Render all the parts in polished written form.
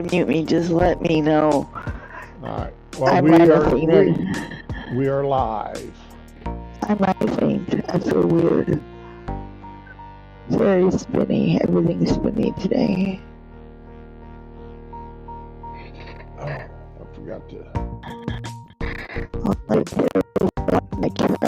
mute me, just let me know. All right. Well, I might have fainted. we are live. I might faint. I feel weird. Very spinny. Everything's spinny today. Oh, I forgot to. My camera.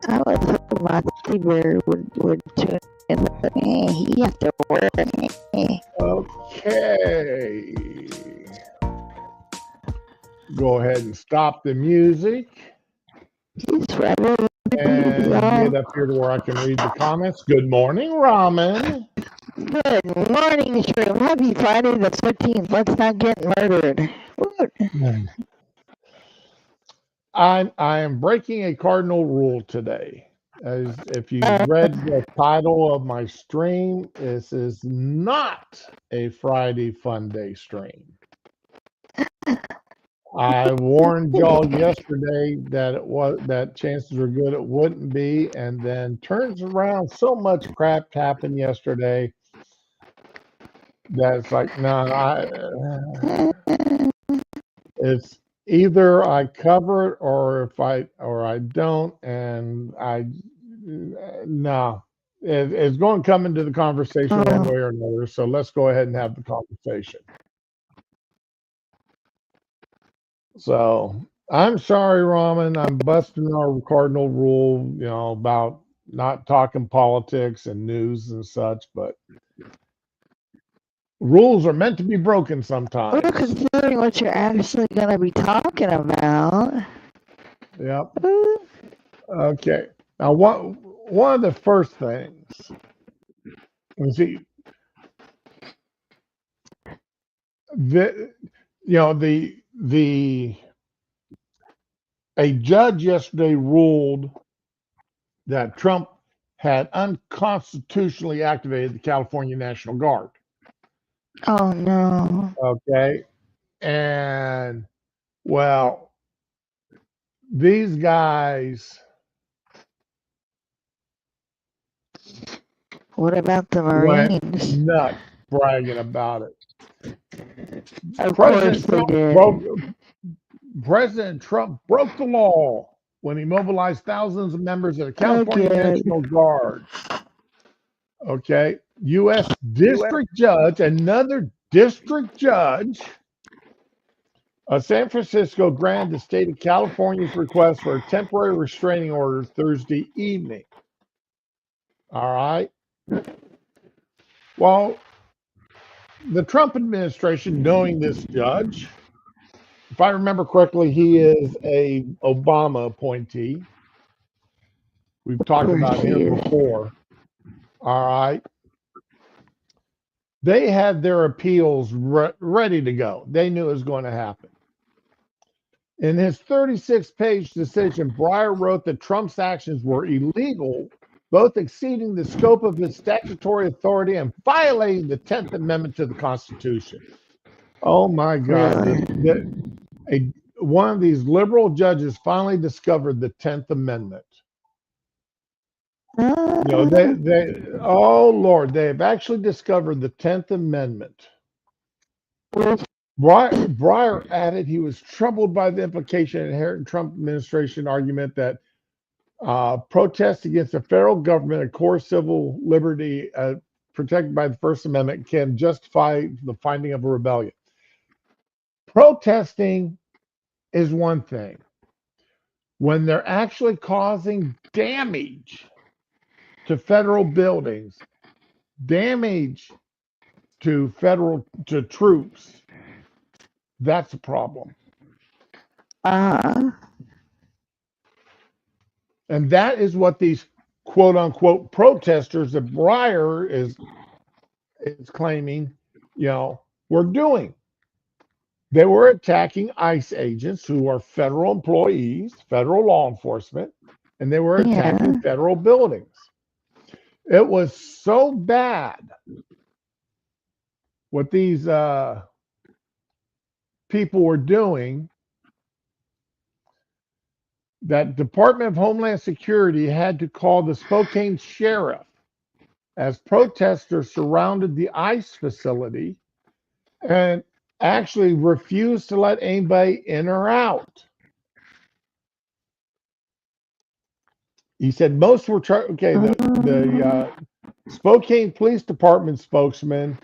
I was hoping my bear would tune in, but he has to work. Okay. Go ahead and stop the music He's ready. and get up here to where I can read the comments. Good morning, Ramen. Good morning, Shroom. Happy Friday the 13th. Let's not get murdered. I am breaking a cardinal rule today. As if you read the title of my stream, this is not a Friday Funday stream. I warned y'all yesterday that chances are good it wouldn't be, and then turns around. So much crap happened yesterday that it's like, no, it's either I cover it or I don't, and no, it's going to come into the conversation one way or another. So let's go ahead and have the conversation. So I'm sorry, Ramen. I'm busting our cardinal rule, about not talking politics and news and such, but rules are meant to be broken sometimes. Well, considering what you're actually going to be talking about. Yep. Okay. Now, one of the first things, you see, a judge yesterday ruled that Trump had unconstitutionally activated the California National Guard. Oh no. Okay. And well, these guys. What about the Marines? Nuts bragging about it. Of course they did. President Trump broke the law when he mobilized thousands of members of the California National Guard. Okay. U.S. District Judge, another district judge of San Francisco granted the state of California's request for a temporary restraining order Thursday evening. All right. Well, the Trump administration, knowing this judge, if I remember correctly, he is a Obama appointee. We've talked about him before. All right. They had their appeals ready to go. They knew it was going to happen. In his 36-page decision, Breyer wrote that Trump's actions were illegal, both exceeding the scope of his statutory authority and violating the 10th Amendment to the Constitution. Oh my God. One of these liberal judges finally discovered the 10th Amendment. Oh Lord, they've actually discovered the 10th Amendment. Breyer added he was troubled by the implication inherent in Trump administration argument that protests against the federal government, a core civil liberty protected by the First Amendment, can justify the finding of a rebellion. Protesting is one thing. When they're actually causing damage to federal buildings, damage to troops, that's a problem. And that is what these quote unquote protesters that Breyer is claiming, were doing. They were attacking ICE agents who are federal employees, federal law enforcement, and they were attacking federal buildings. It was so bad what these people were doing that Department of Homeland Security had to call the Spokane sheriff as protesters surrounded the ICE facility and actually refused to let anybody in or out. He said most were the Spokane Police Department spokesman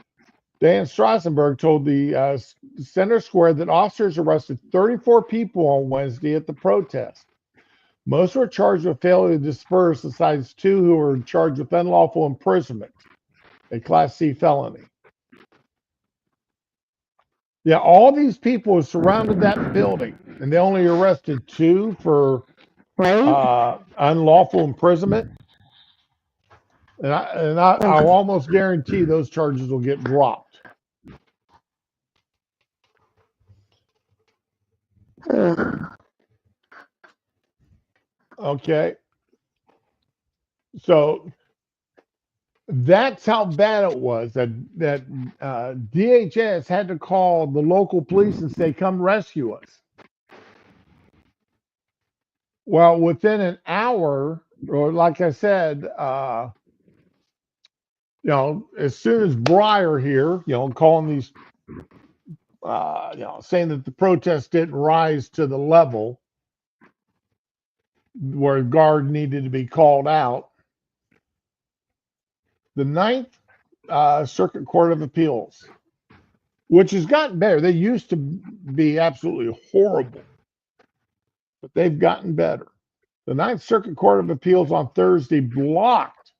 Dan Strassenberg told the Center Square that officers arrested 34 people on Wednesday at the protest. Most were charged with failure to disperse, besides 2 who were charged with unlawful imprisonment, a Class C felony. Yeah, all these people surrounded that building, and they only arrested 2 for unlawful imprisonment. And I'll almost guarantee those charges will get dropped. Okay. So that's how bad it was that DHS had to call the local police and say, "Come rescue us." Well, within an hour, or like I said, as soon as Breyer here, calling these, saying that the protest didn't rise to the level where a guard needed to be called out, the Ninth Circuit Court of Appeals, which has gotten better. They used to be absolutely horrible, but they've gotten better. The Ninth Circuit Court of Appeals on Thursday blocked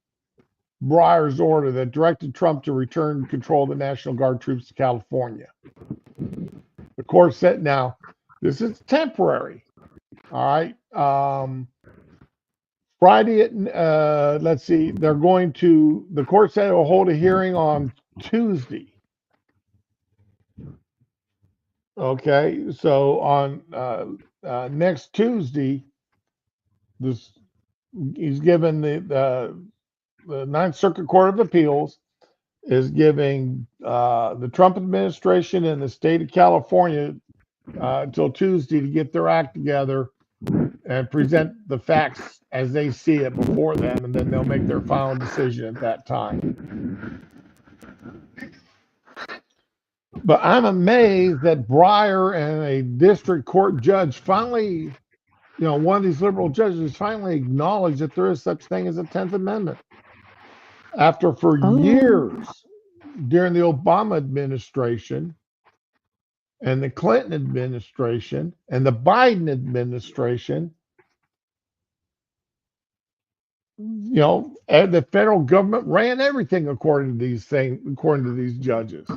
Breyer's order that directed Trump to return control of the National Guard troops to California. The court said, now, this is temporary. All right. Friday at, let's see, the court said it will hold a hearing on Tuesday. Okay. So on next Tuesday, he's given the Ninth Circuit Court of Appeals is giving the Trump administration and the state of California until Tuesday to get their act together and present the facts as they see it before then, and then they'll make their final decision at that time. But I'm amazed that Breyer and a district court judge finally, one of these liberal judges finally acknowledged that there is such thing as a 10th Amendment. After for years during the Obama administration and the Clinton administration and the Biden administration, the federal government ran everything according to these judges.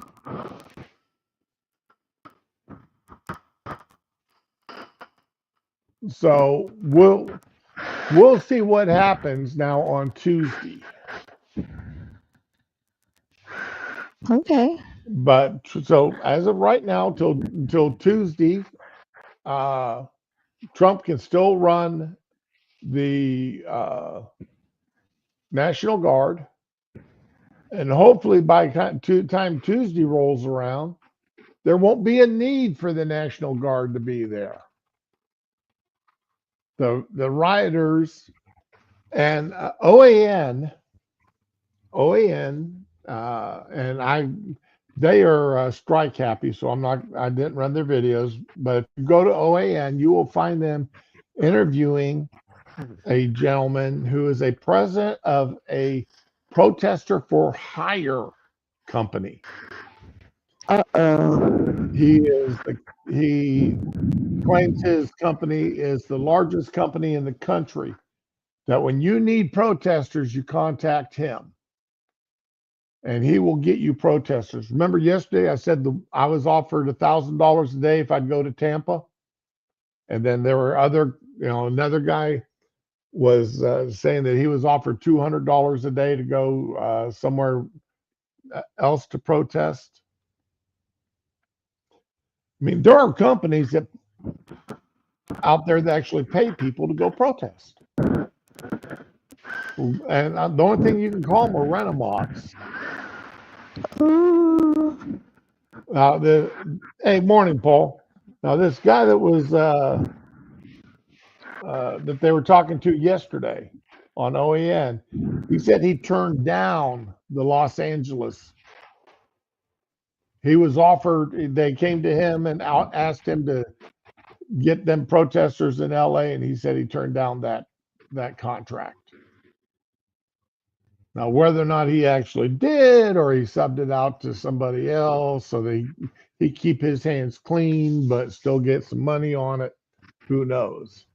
So we'll see what happens now on Tuesday. Okay. But so as of right now, till Tuesday, Trump can still run the National Guard, and hopefully by the time Tuesday rolls around, there won't be a need for the National Guard to be there. The rioters and OAN, and they are strike happy, so I didn't run their videos, but if you go to OAN, you will find them interviewing a gentleman who is a president of a protester for hire company. He claims his company is the largest company in the country, that when you need protesters, you contact him and he will get you protesters. Remember yesterday I said I was offered $1,000 a day if I'd go to Tampa, and then there were another guy was saying that he was offered $200 a day to go somewhere else to protest. I mean, there are companies out there that actually pay people to go protest. And the only thing you can call them are rent-a-mocks. Hey, morning, Paul. Now, this guy that was that they were talking to yesterday on OAN. He said he turned down the Los Angeles. He was offered, they came to him and asked him to get them protesters in LA, and he said he turned down that contract. Now, whether or not he actually did or he subbed it out to somebody else so he keep his hands clean but still get some money on it, who knows?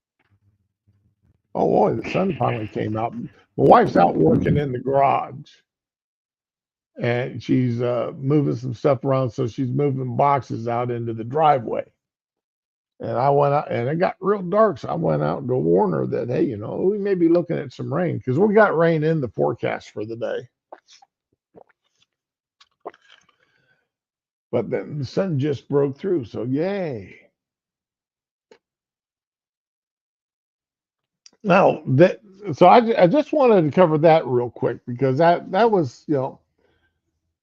Oh boy, the sun finally came out. My wife's out working in the garage, and she's moving some stuff around, so she's moving boxes out into the driveway. And I went out, and it got real dark, so I went out to warn her that, hey, we may be looking at some rain, because we got rain in the forecast for the day. But then the sun just broke through, so yay. Now, so I just wanted to cover that real quick, because that was,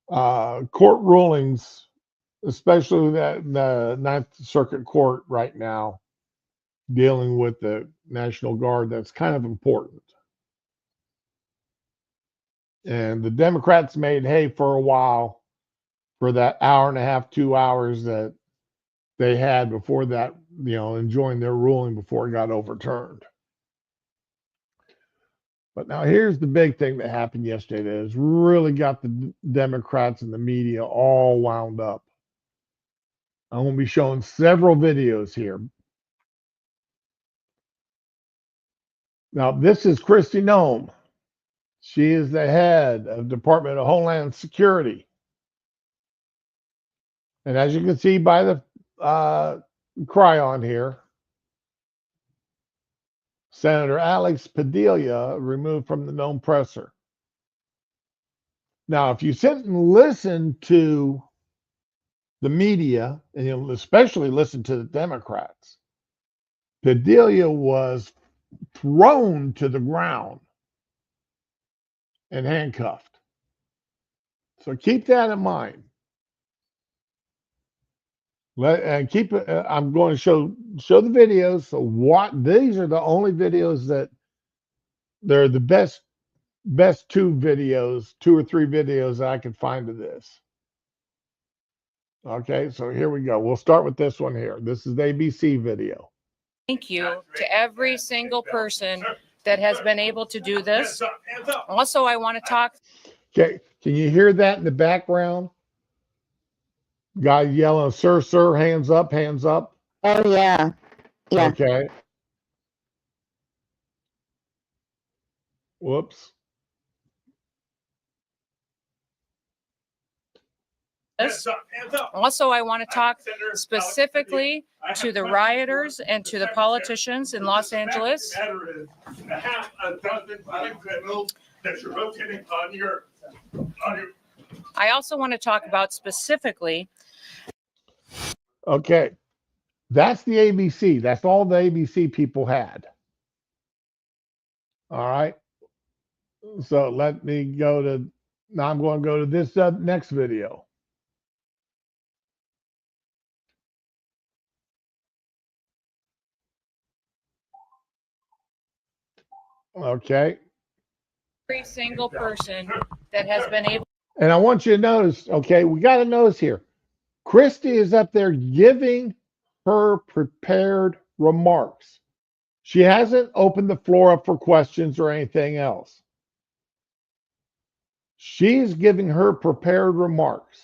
court rulings, especially the Ninth Circuit Court right now, dealing with the National Guard, that's kind of important. And the Democrats made hay for a while for that hour and a half, 2 hours that they had before that, enjoying their ruling before it got overturned. But now here's the big thing that happened yesterday that has really got the Democrats and the media all wound up. I'm going to be showing several videos here. Now, this is Kristi Noem. She is the head of Department of Homeland Security. And as you can see by the cryon here, Senator Alex Padilla removed from the Noem presser. Now, if you sit and listen to the media, and you'll especially listen to the Democrats, Padilla was thrown to the ground and handcuffed. So keep that in mind. I'm going to show the videos. So these are the only videos that they're the best two or three videos that I could find of this. Okay, so here we go. We'll start with this one here. This is the ABC video. Thank you to every single person that has been able to do this. Also, I want to talk. Okay, can you hear that in the background? Guy yelling, "Sir, sir, hands up, hands up." Oh, yeah. Yeah. Okay. Whoops. Also, I want to talk specifically to the rioters and to the politicians in Los Angeles. I also want to talk about specifically. Okay. That's the ABC. That's all the ABC people had. All right. So let me go to, now I'm going to go to this next video. Okay. Every single person that has been able. And I want you to notice, okay, we got to notice here. Kristi is up there giving her prepared remarks. She hasn't opened the floor up for questions or anything else. She's giving her prepared remarks.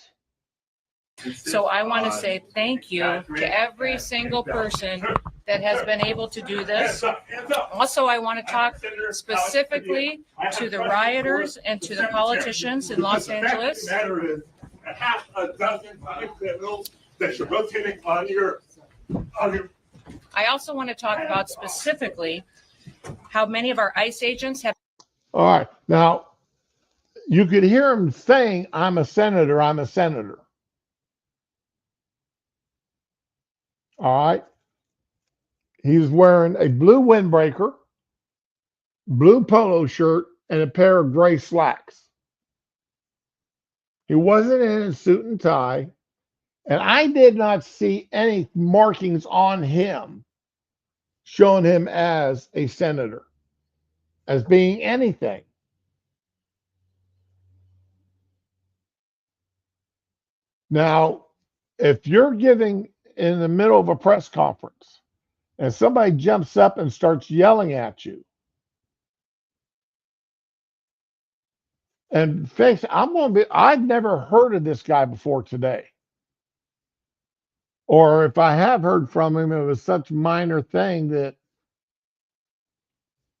So I want to say thank you to every single person that has been able to do this. Also, I want to talk specifically to the rioters and to the politicians in Los Angeles. A half a dozen criminals that you're rotating on your. I also want to talk about specifically how many of our ICE agents have. All right. Now, you could hear him saying, "I'm a senator, I'm a senator." All right. He's wearing a blue windbreaker, blue polo shirt, and a pair of gray slacks. He wasn't in a suit and tie, and I did not see any markings on him showing him as a senator, as being anything. Now, if you're giving in the middle of a press conference and somebody jumps up and starts yelling at you, and face, I've never heard of this guy before today. Or if I have heard from him, it was such a minor thing that,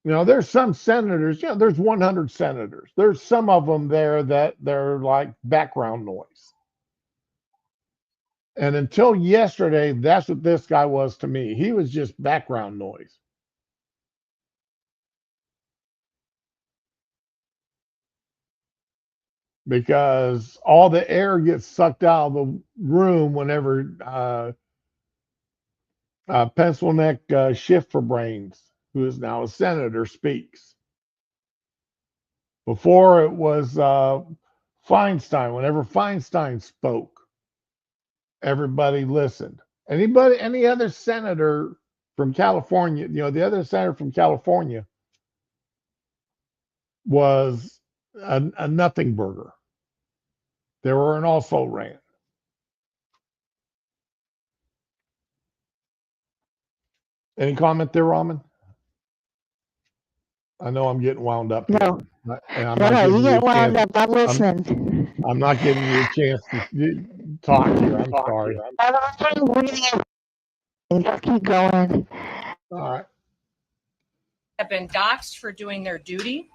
there's some senators, there's 100 senators. There's some of them there that they're like background noise. And until yesterday, that's what this guy was to me. He was just background noise. Because all the air gets sucked out of the room whenever pencil neck shift for brains, who is now a senator, speaks. Before it was Feinstein. Whenever Feinstein spoke, everybody listened. Any other senator from California, the other senator from California was a nothing burger. They were an also ran. Any comment there, Raman? I know I'm getting wound up here. No. And I'm No, you get wound up. I'm listening. I'm not giving you a chance to talk here. I'm sorry. Just keep going. All right. Have been doxxed for doing their duty,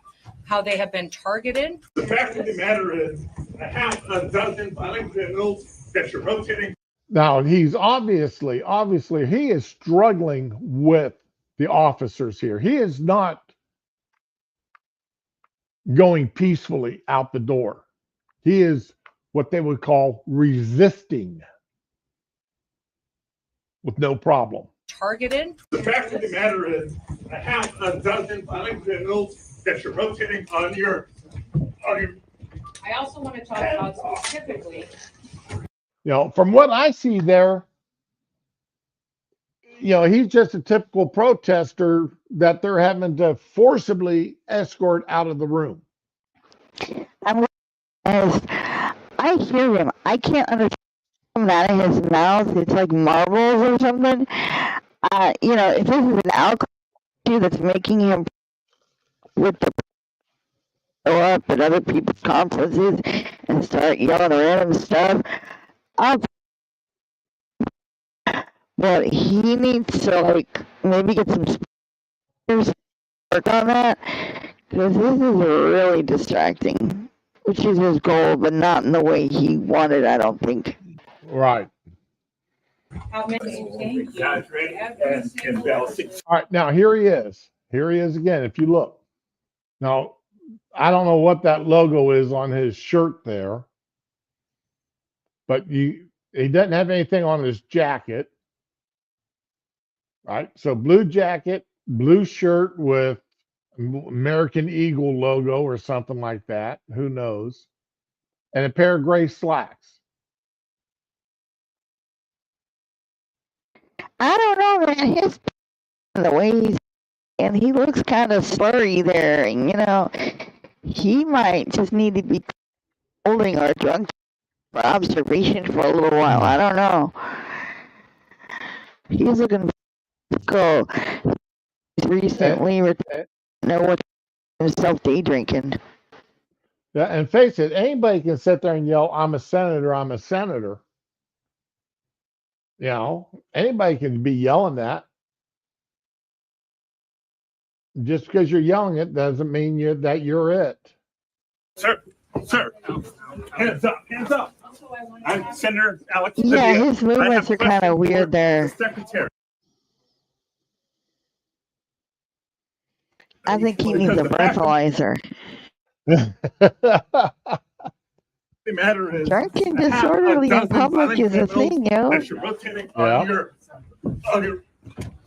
how they have been targeted. The fact of the matter is, a half a dozen violent criminals that you're rotating. Now, he's obviously, he is struggling with the officers here. He is not going peacefully out the door. He is what they would call resisting with no problem. Targeted. The fact of the matter is, a half a dozen violent criminals that you're rotating on your. I also want to talk about specifically. From what I see there, he's just a typical protester that they're having to forcibly escort out of the room. As I hear him, I can't understand that in his mouth. It's like marbles or something. If this is an alcohol issue that's making him with the show up at other people's conferences and start yelling random stuff, but he needs to maybe get some speakers work on that, because this is really distracting, which is his goal, but not in the way he wanted, I don't think. Right. How many? Thank you. All right, now here he is. Here he is again. If you look. Now, I don't know what that logo is on his shirt there, but he doesn't have anything on his jacket. Right? So blue jacket, blue shirt with American Eagle logo or something like that. Who knows? And a pair of gray slacks. I don't know, man. His the way he looks kind of slurry there, and he might just need to be holding our drunk for observation for a little while. I don't know. He's looking go recently know what himself day drinking. Yeah, and face it, anybody can sit there and yell, "I'm a senator, I'm a senator." Anybody can be yelling that. Just because you're yelling it doesn't mean that you're it. Sir, hands up, hands up. I'm Senator Alex. Yeah, his movements are kind of weird there. Secretary. I think he needs a breathalyzer. The matter is, drinking disorderly in public is a thing, yo. that you're rotating on your.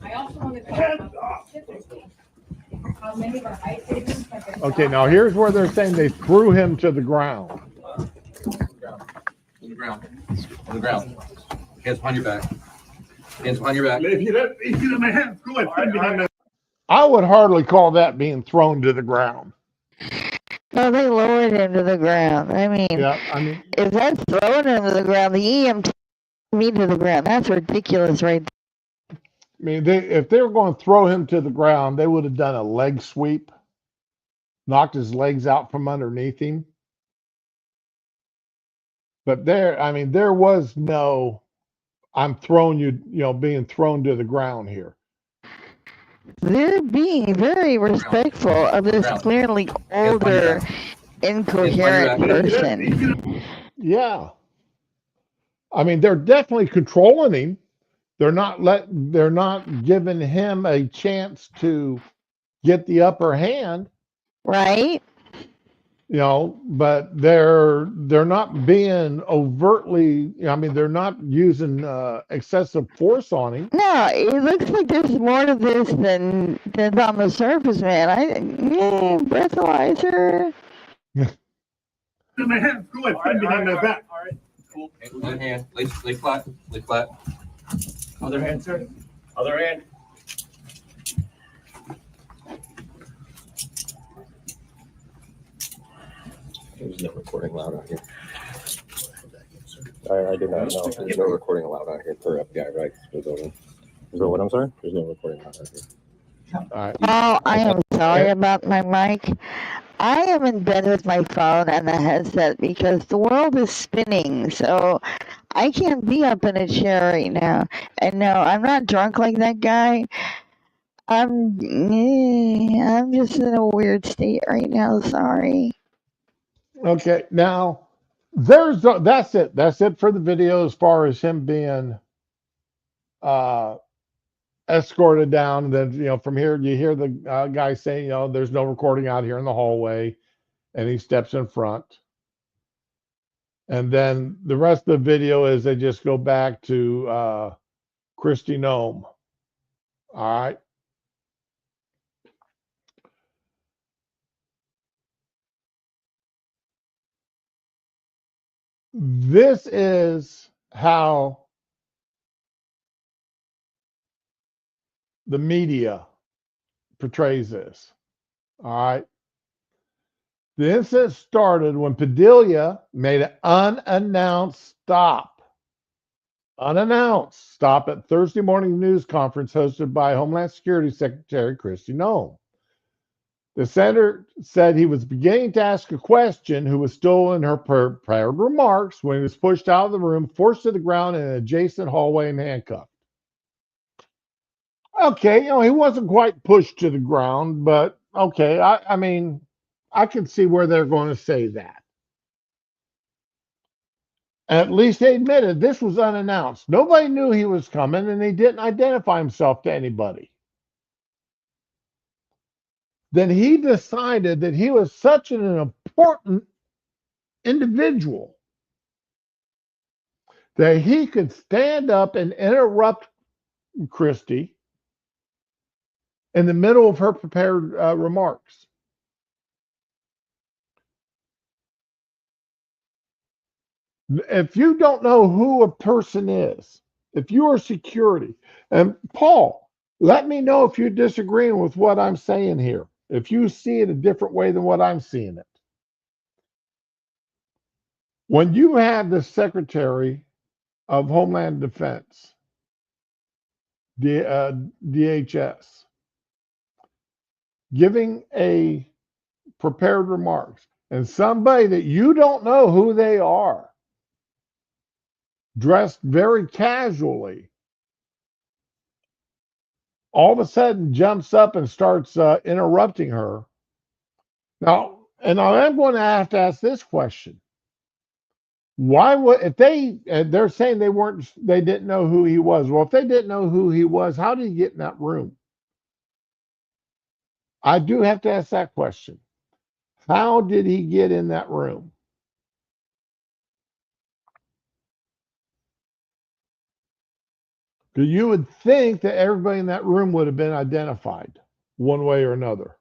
I also want to talk about specifically how many of our ICE agents have been. Okay, now here's where they're saying they threw him to the ground. On the ground. Hands behind your back. Hands behind your back. If you let my hands go and put behind my I would hardly call that being thrown to the ground. No, they lowered him to the ground. I mean, Yeah, I mean, if that's throwing him to the ground, the EMT me to the ground. That's ridiculous, right if they were going to throw him to the ground, they would have done a leg sweep, knocked his legs out from underneath him. But there was no, I'm throwing you, being thrown to the ground here. They're being very respectful of this clearly older, incoherent person. Yeah. I mean, they're definitely controlling him. They're not giving him a chance to get the upper hand, Right? but they're not being overtly, they're not using excessive force on him. No, it looks like there's more to this than on the surface, man. Breathalyzer. my hands go and put behind my back. All right. Cool. One hand. Lay flat. Lay flat. Other hand, sir. Other hand. There's no recording allowed out here. I do not know. There's no recording allowed out here per FBI, right? Is that what I'm sorry? There's no recording allowed out here. All right. Oh, I am sorry about my mic. I am in bed with my phone and the headset because the world is spinning. So I can't be up in a chair right now. And no, I'm not drunk like that guy. I'm just in a weird state right now. Sorry. Okay, now that's it. That's it for the video as far as him being escorted down. And then from here you hear the guy saying, there's no recording out here in the hallway, and he steps in front. And then the rest of the video is they just go back to Kristi Noem. All right. This is how the media portrays this. All right. The incident started when Padilla made an unannounced stop at Thursday morning news conference hosted by Homeland Security Secretary Kristi Noem. The senator said he was beginning to ask a question who was still in her prepared remarks when he was pushed out of the room, forced to the ground in an adjacent hallway and handcuffed. Okay, he wasn't quite pushed to the ground, but okay, I mean, I can see where they're going to say that. At least they admitted this was unannounced. Nobody knew he was coming, and he didn't identify himself to anybody. Then he decided that he was such an important individual that he could stand up and interrupt Kristi in the middle of her prepared remarks. If you don't know who a person is, if you are security, and Paul, let me know if you're disagreeing with what I'm saying here, if you see it a different way than what I'm seeing it. When you have the Secretary of Homeland Defense, DHS, giving a prepared remarks, and somebody that you don't know who they are, dressed very casually, all of a sudden jumps up and starts interrupting her. Now, and I'm going to have to ask this question. Why would, if they're saying they didn't know who he was. Well, if they didn't know who he was, how did he get in that room? I do have to ask that question. How did he get in that room? Because you would think that everybody in that room would have been identified one way or another.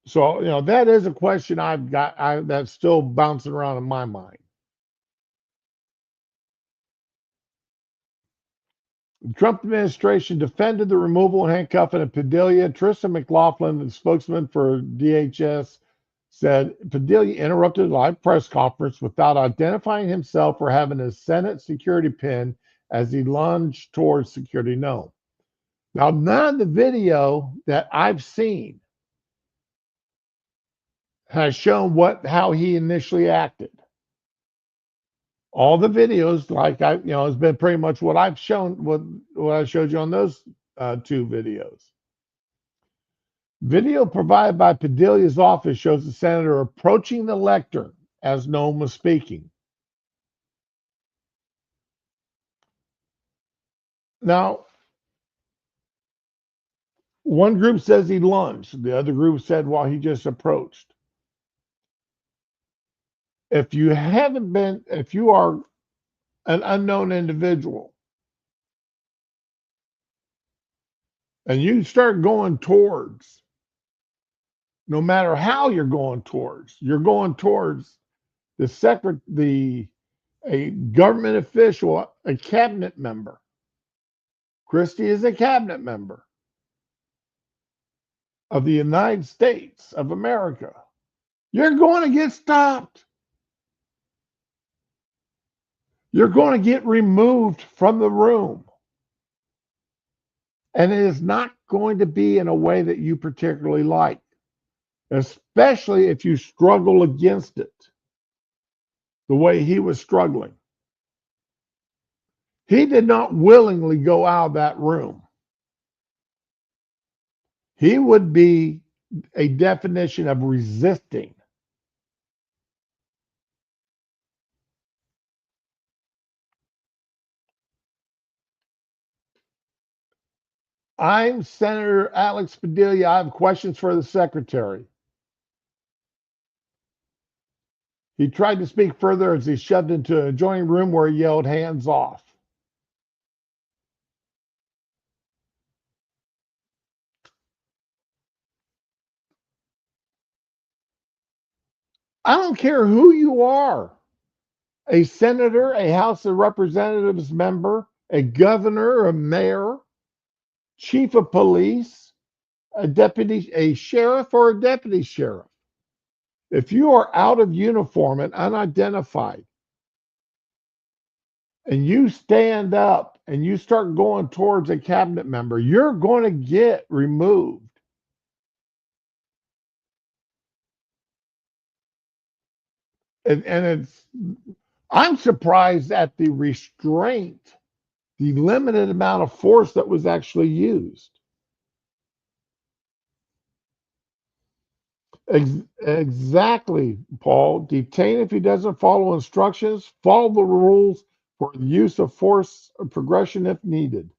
So, that is a question I've got that's still bouncing around in my mind. The Trump administration defended the removal and handcuffing of Padilla. Tristan McLaughlin, the spokesman for DHS, said Padilla interrupted a live press conference without identifying himself or having a Senate security pin as he lunged towards security known. Now, none of the video that I've seen has shown how he initially acted. All the videos, has been pretty much what I've shown, what I showed you on those two videos. Video provided by Padilla's office shows the senator approaching the lectern as Noam was speaking. Now, one group says he lunged. The other group said, well, he just approached. If you are an unknown individual and you start going towards, no matter how you're going towards a government official, a cabinet member. Christie is a cabinet member of the United States of America. You're going to get stopped. You're going to get removed from the room. And it is not going to be in a way that you particularly like, especially if you struggle against it the way he was struggling. He did not willingly go out of that room. He would be a definition of resisting. I'm Senator Alex Padilla. I have questions for the secretary. He tried to speak further as he shoved into an adjoining room where he yelled, hands off. I don't care who you are, a senator, a House of Representatives member, a governor, a mayor, chief of police, a sheriff, or a deputy sheriff. If you are out of uniform and unidentified, and you stand up and you start going towards a cabinet member, you're going to get removed. And I'm surprised at the restraint, the limited amount of force that was actually used. Exactly, Paul. Detain if he doesn't follow instructions. Follow the rules for the use of force or progression if needed.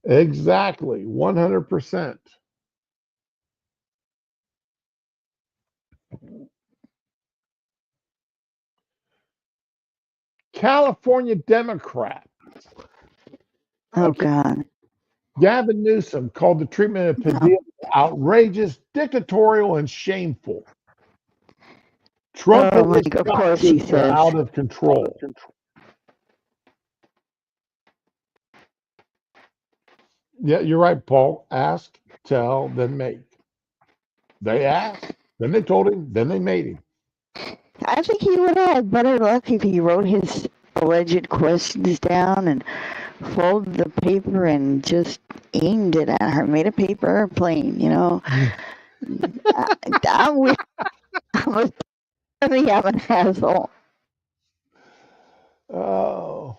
Exactly, 100%. California Democrat. Oh, God. Gavin Newsom called the treatment of Padilla outrageous, dictatorial, and shameful. Trump and his of course he are says. out of control. Yeah, you're right, Paul. Ask, tell, then make. They asked, then they told him, then they made him. I think he would have had better luck if he wrote his alleged questions down and folded the paper and just aimed it at her, made a paper airplane, you know. I wish I was really have an asshole. Oh.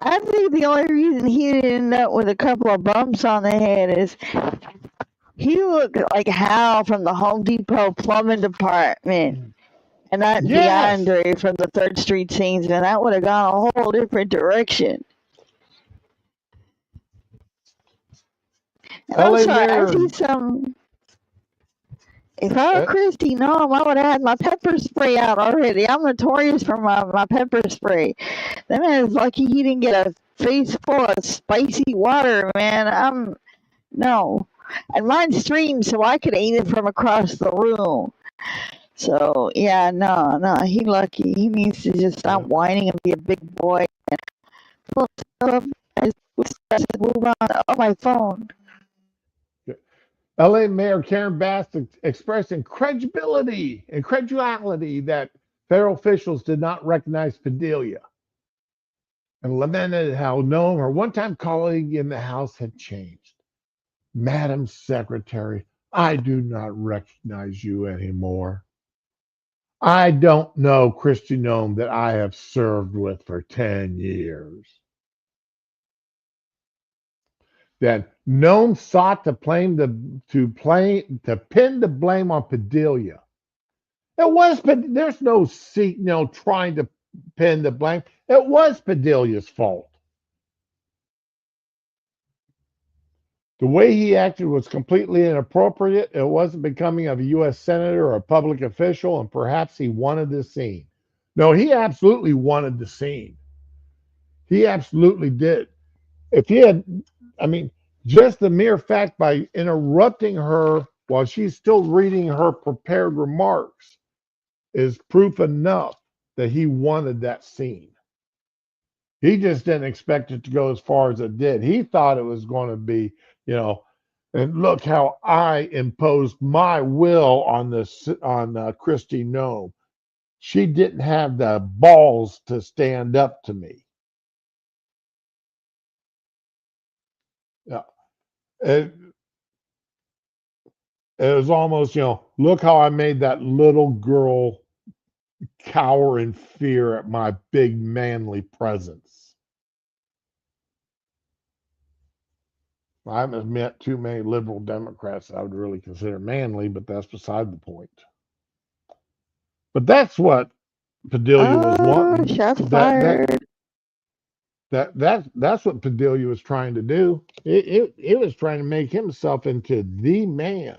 I think the only reason he didn't end up with a couple of bumps on the head is he looked like Hal from the Home Depot plumbing department. And not DeAndre from the 3rd Street scenes, and that would have gone a whole different direction. And I'm sorry, I see some. If I were Christy, no, I would have had my pepper spray out already. I'm notorious for my pepper spray. That man is lucky he didn't get a face full of spicy water, man. No. And mine streamed so I could aim it from across the room. So, yeah, no, he lucky. He needs to just stop whining and be a big boy and pull himself up Move on. Oh, my phone. LA Mayor Karen Bass expressed incredulity that federal officials did not recognize Padilla and lamented how Noam, her one-time colleague in the House, had changed. Madam Secretary, I do not recognize you anymore. I don't know Kristi Noem that I have served with for 10 years. Then Noem sought to pin the blame on Padilla. It was, there's no trying to pin the blame. It was Padilla's fault. The way he acted was completely inappropriate. It wasn't becoming of a U.S. senator or a public official, and perhaps he wanted the scene. No, he absolutely wanted the scene. He absolutely did. If he had, I mean, just the mere fact by interrupting her while she's still reading her prepared remarks is proof enough that he wanted that scene. He just didn't expect it to go as far as it did. He thought it was going to be, and look how I imposed my will on Kristi Noem. She didn't have the balls to stand up to me. Yeah. It was almost, look how I made that little girl cower in fear at my big manly presence. I haven't met too many liberal Democrats I would really consider manly, but that's beside the point. But that's what Padilla was wanting. Shots fired. That's what Padilla was trying to do. It was trying to make himself into the man.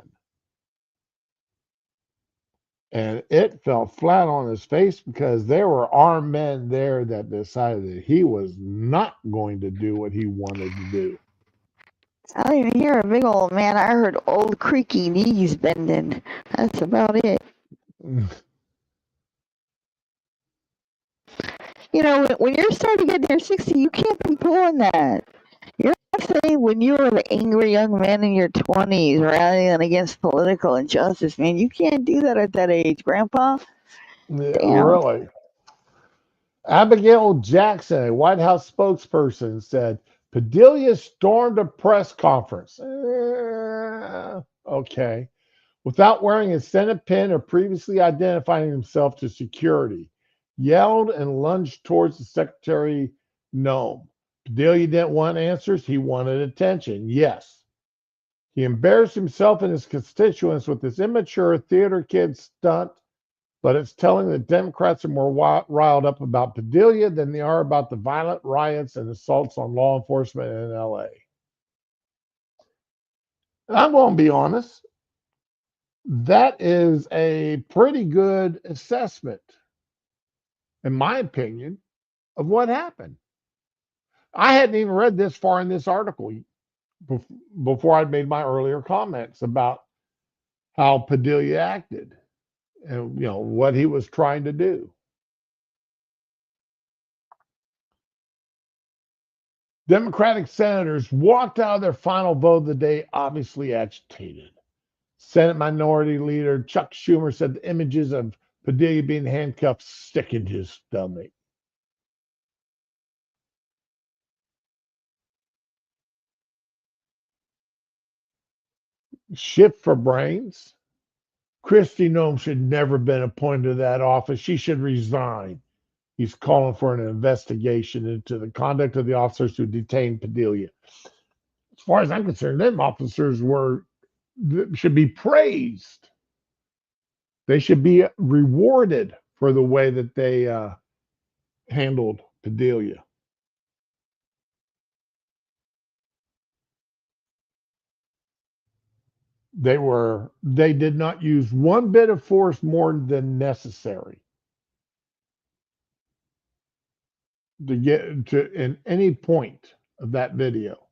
And it fell flat on his face because there were armed men there that decided that he was not going to do what he wanted to do. I don't even hear a big old man. I heard old creaky knees bending. That's about it. When you're starting to get near 60, you can't be pulling that. You're not saying when you were the angry young man in your 20s rallying against political injustice, man. You can't do that at that age, Grandpa. Yeah, Damn. really. Abigail Jackson, a White House spokesperson, said Padilla stormed a press conference. Okay. Without wearing a Senate pin or previously identifying himself to security, yelled and lunged towards the Secretary Noem. Padilla didn't want answers. He wanted attention. Yes. He embarrassed himself and his constituents with this immature theater kid stunt, but it's telling that Democrats are more riled up about Padilla than they are about the violent riots and assaults on law enforcement in LA. And I'm going to be honest. That is a pretty good assessment, in my opinion, of what happened. I hadn't even read this far in this article before I'd made my earlier comments about how Padilla acted and what he was trying to do. Democratic senators walked out of their final vote of the day obviously agitated. Senate Minority Leader Chuck Schumer said the images of Padilla being handcuffed sickened his stomach. Shift for brains. Kristi Noem should never have been appointed to that office. She should resign. He's calling for an investigation into the conduct of the officers who detained Padilla. As far as I'm concerned, them officers should be praised. They should be rewarded for the way that they handled Padilla. They did not use one bit of force more than necessary to get to in any point of that video.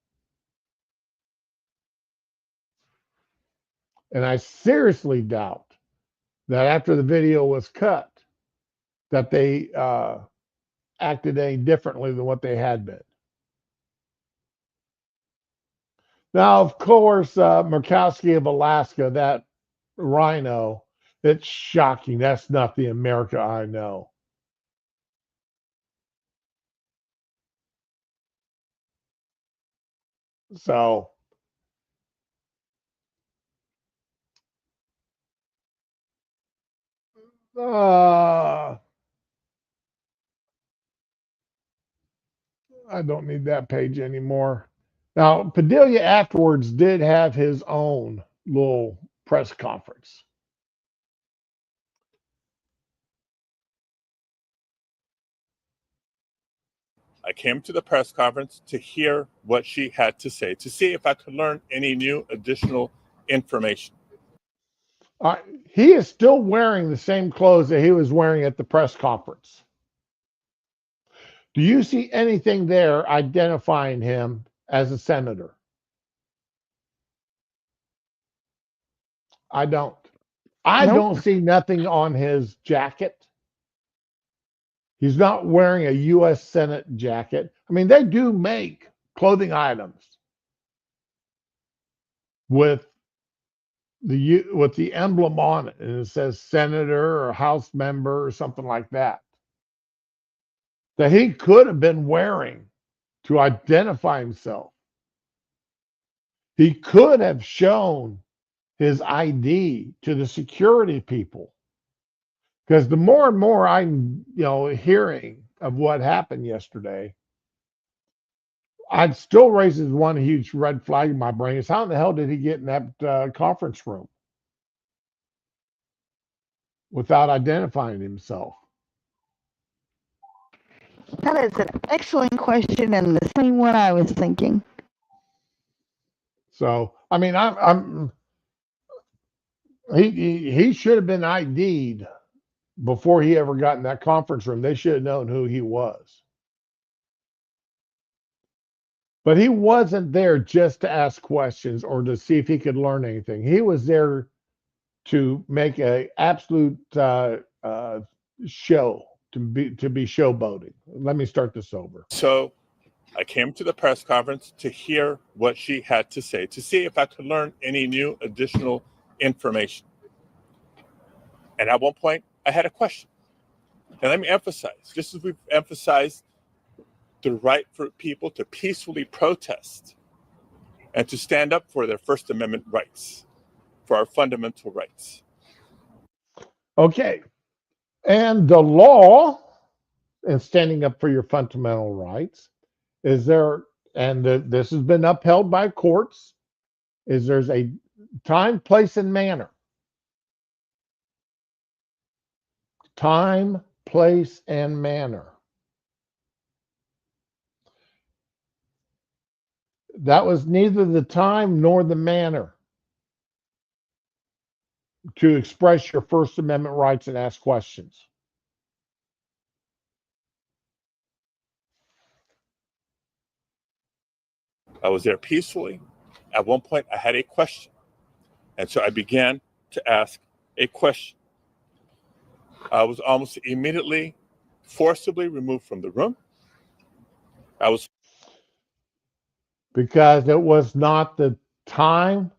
And I seriously doubt that after the video was cut, that they acted any differently than what they had been. Now, of course, Murkowski of Alaska, that rhino, it's shocking. That's not the America I know. So, I don't need that page anymore. Now, Padilla afterwards did have his own little press conference. I came to the press conference to hear what she had to say, to see if I could learn any new additional information. He is still wearing the same clothes that he was wearing at the press conference. Do you see anything there identifying him as a senator? I don't. I Nope. don't see nothing on his jacket. He's not wearing a U.S. Senate jacket. I mean, they do make clothing items with the emblem on it, and it says senator or house member or something like that. That he could have been wearing to identify himself. He could have shown his ID to the security people. Because the more and more I'm, hearing of what happened yesterday, I'd still raises one huge red flag in my brain is how in the hell did he get in that conference room without identifying himself? That is an excellent question and the same one I was thinking. So, I mean, he should have been ID'd before he ever got in that conference room. They should have known who he was. But he wasn't there just to ask questions or to see if he could learn anything. He was there to make a absolute show, to be showboating. Let me start this over. So I came to the press conference to hear what she had to say, to see if I could learn any new additional information. And at one point, I had a question. And let me emphasize, just as we've emphasized the right for people to peacefully protest and to stand up for their First Amendment rights, for our fundamental rights. Okay. And the law and standing up for your fundamental rights is there, and this has been upheld by courts, is there's a time, place, and manner. Time, place, and manner. That was neither the time nor the manner to express your First Amendment rights and ask questions. I was there peacefully. At one point, I had a question. And so I began to ask a question. I was almost immediately forcibly removed from the room. Because it was not the time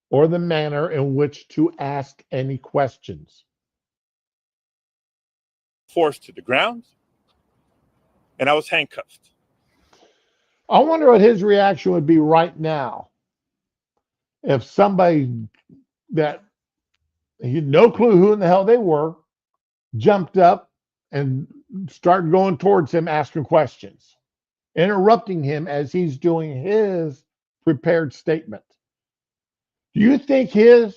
or the manner in which to ask any questions. Forced to the ground, and I was handcuffed. I wonder what his reaction would be right now if somebody that he had no clue who in the hell they were jumped up and started going towards him asking questions, interrupting him as he's doing his prepared statement. Do you think his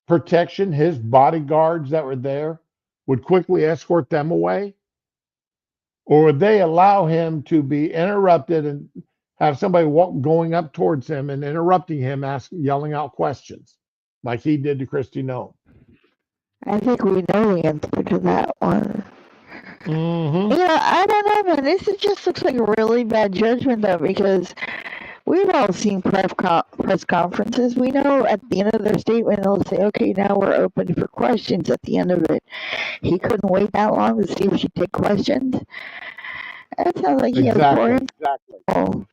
protection, his bodyguards that were there, would quickly escort them away? Or would they allow him to be interrupted and have somebody going up towards him and interrupting him, yelling out questions like he did to Kristi Noem? I think we know the answer to that one. Mm-hmm. Yeah, I don't know, man. This just looks like a really bad judgment, though, because we've all seen press conferences. We know at the end of their statement, they'll say, okay, now we're open for questions at the end of it. He couldn't wait that long to see if she'd take questions. That sounds like he had a poor. Exactly.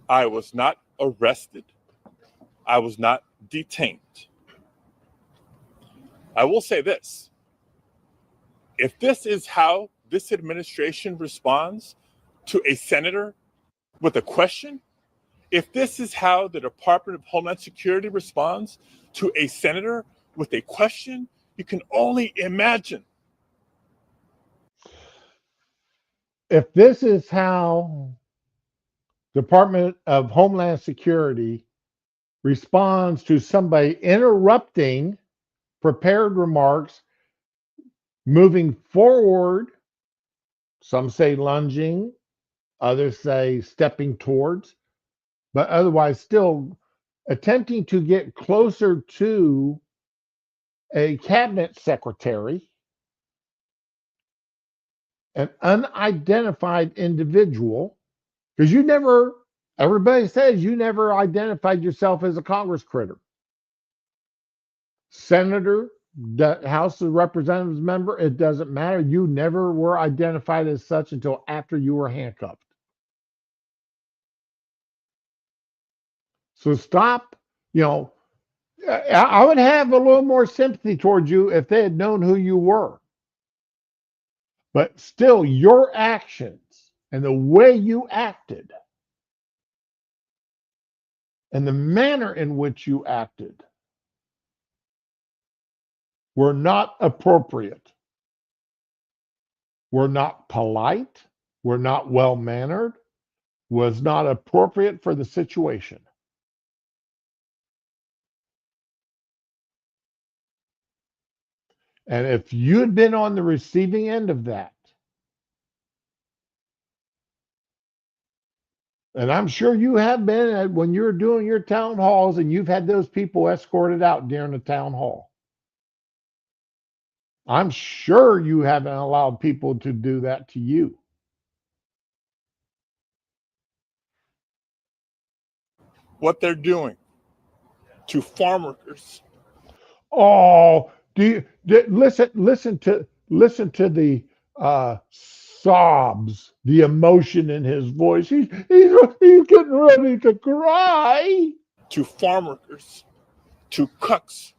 I was not arrested. I was not detained. I will say this. If this is how this administration responds to a senator with a question, if this is how the Department of Homeland Security responds to a senator with a question, you can only imagine. If this is how Department of Homeland Security responds to somebody interrupting prepared remarks, moving forward, some say lunging, others say stepping towards, but otherwise still attempting to get closer to a cabinet secretary, an unidentified individual, because everybody says you never identified yourself as a Congress critter. Senator, the House of Representatives member, it doesn't matter. You never were identified as such until after you were handcuffed. So stop, I would have a little more sympathy towards you if they had known who you were. But still, your actions and the way you acted and the manner in which you acted were not appropriate, were not polite, were not well mannered, was not appropriate for the situation. And if you'd been on the receiving end of that, and I'm sure you have been when you're doing your town halls and you've had those people escorted out during the town hall. I'm sure you haven't allowed people to do that to you. What they're doing to farm workers. Oh, listen to the sobs, the emotion in his voice. He's getting ready to cry. To farm workers, to cooks,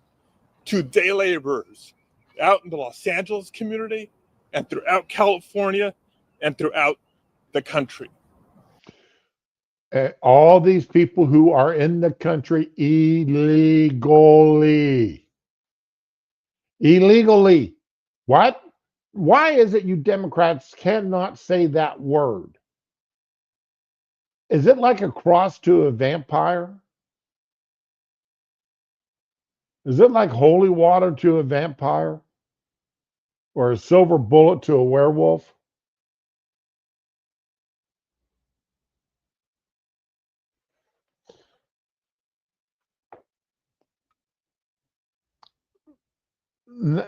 to day laborers out in the Los Angeles community and throughout California and throughout the country. All these people who are in the country illegally. Illegally. What? Why is it you Democrats cannot say that word? Is it like a cross to a vampire? Is it like holy water to a vampire? Or a silver bullet to a werewolf?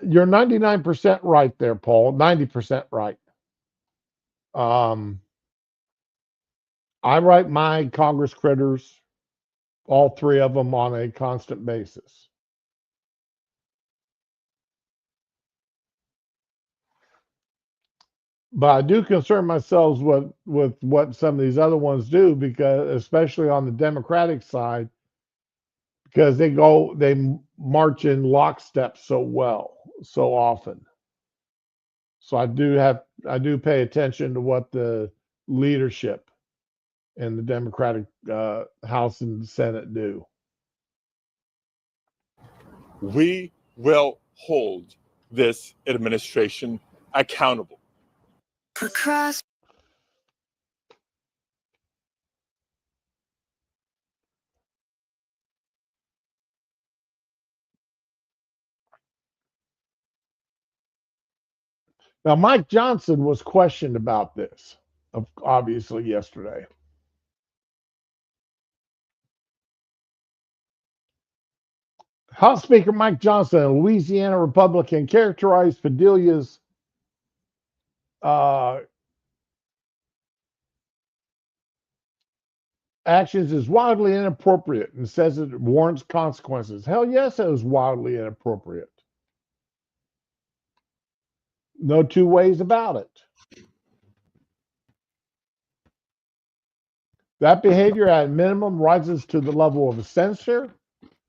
You're 99% right there, Paul. 90% right. I write my Congress critters, all three of them, on a constant basis. But I do concern myself with what some of these other ones do, because especially on the Democratic side, because they march in lockstep so well, so often. So I do pay attention to what the leadership in the Democratic House and Senate do. We will hold this administration accountable. Now, Mike Johnson was questioned about this, obviously, yesterday. House Speaker Mike Johnson, a Louisiana Republican, characterized Padillah's actions as wildly inappropriate and says it warrants consequences. Hell yes, it was wildly inappropriate. No two ways about it. That behavior at minimum rises to the level of a censure.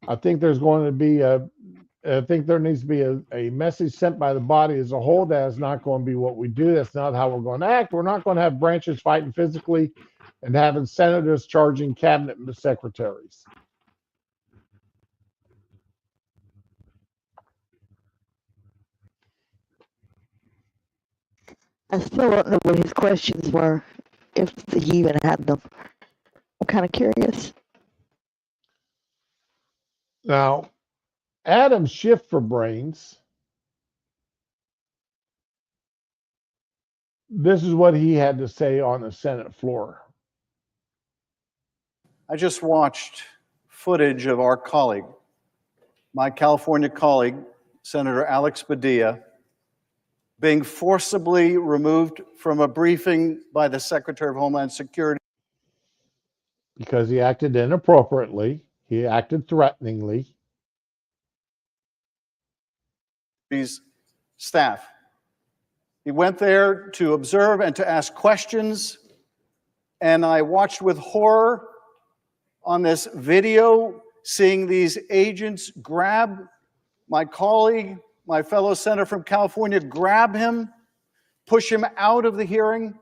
I think there needs to be a message sent by the body as a whole that is not going to be what we do. That's not how we're going to act. We're not going to have branches fighting physically and having senators charging cabinet secretaries. I still don't know what his questions were, if he even had them. I'm kind of curious. Now, Adam Schiff for brains. This is what he had to say on the Senate floor. I just watched footage of our colleague, my California colleague, Senator Alex Padilla, being forcibly removed from a briefing by the Secretary of Homeland Security. Because he acted inappropriately, he acted threateningly. His staff. He went there to observe and to ask questions, and I watched with horror on this video, seeing these agents grab my colleague, my fellow senator from California, grab him, push him out of the hearing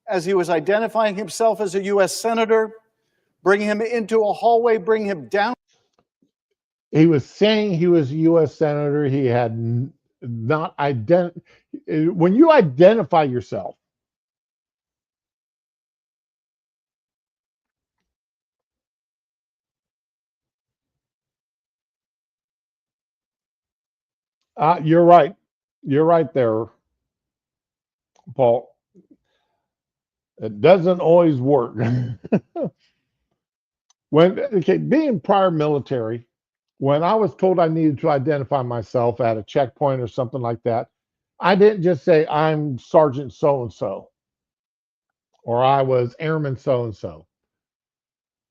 as he was identifying himself as a U.S. senator, bring him into a hallway, bring him down. He was saying he was a U.S. senator. He had not when you identify yourself, you're right. You're right there, Paul. It doesn't always work. Being prior military, when I was told I needed to identify myself at a checkpoint or something like that, I didn't just say I'm Sergeant so-and-so or I was Airman so-and-so.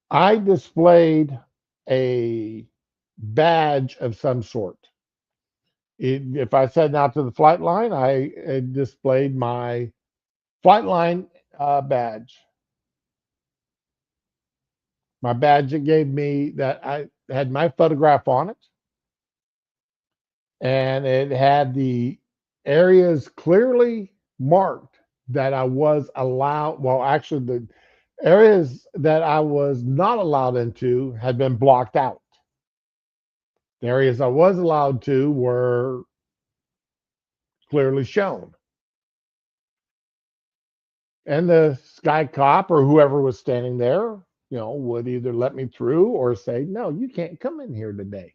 I displayed a badge of some sort. If I said out to the flight line, I displayed my flight line badge. My badge that gave me that I had my photograph on it. And it had the areas clearly marked that I was allowed. Well, actually, the areas that I was not allowed into had been blocked out. The areas I was allowed to were clearly shown. And the sky cop or whoever was standing there, would either let me through or say, no, you can't come in here today.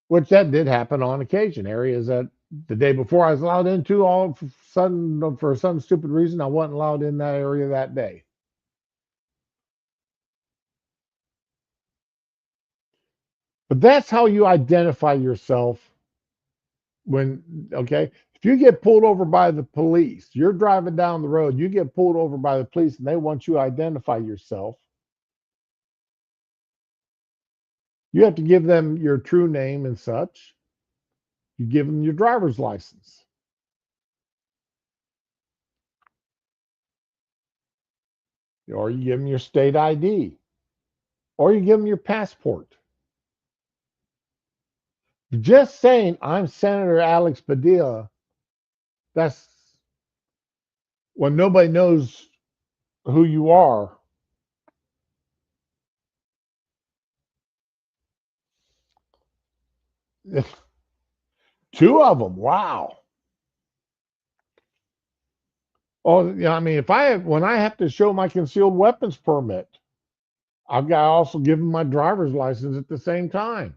Which that did happen on occasion. Areas that the day before I was allowed into, all of a sudden, for some stupid reason, I wasn't allowed in that area that day. But that's how you identify yourself if you get pulled over by the police, you're driving down the road, you get pulled over by the police and they want you to identify yourself. You have to give them your true name and such. You give them your driver's license. Or you give them your state ID. Or you give them your passport. Just saying, I'm Senator Alex Padilla, that's when nobody knows who you are. Two of them, wow. Oh, yeah, I mean, when I have to show my concealed weapons permit, I've got to also give them my driver's license at the same time.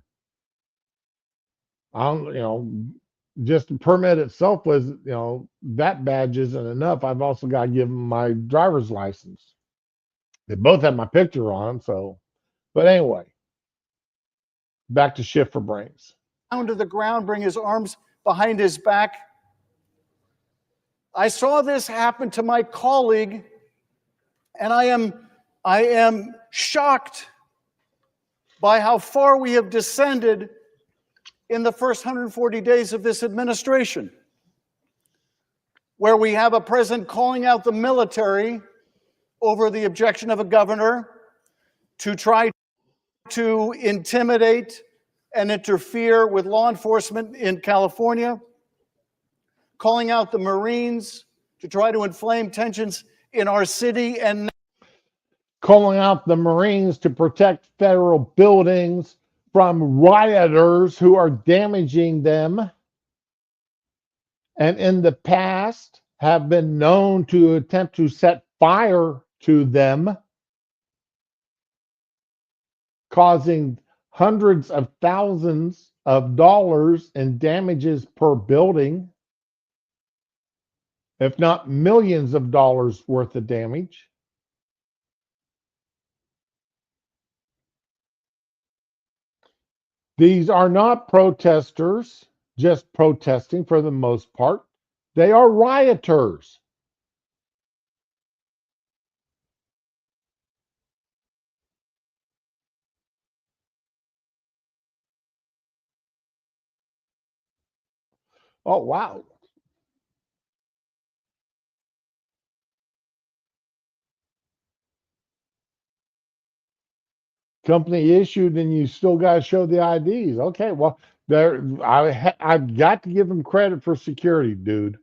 Just the permit itself was, that badge isn't enough. I've also got to give them my driver's license. They both have my picture on them, but anyway, back to Shift for Brains. Down to the ground, bring his arms behind his back. I saw this happen to my colleague, and I am shocked by how far we have descended in the first 140 days of this administration. where we have a president calling out the military over the objection of a governor to try to intimidate and interfere with law enforcement in California, calling out the Marines to try to inflame tensions in our city, and calling out the Marines to protect federal buildings from rioters who are damaging them, and in the past have been known to attempt to set fire to them, causing hundreds of thousands of dollars in damages per building, if not millions of dollars worth of damage. These are not protesters just protesting for the most part. They are rioters. Oh, wow. Company issued, and you still got to show the IDs. Okay, well, I've got to give them credit for security, dude.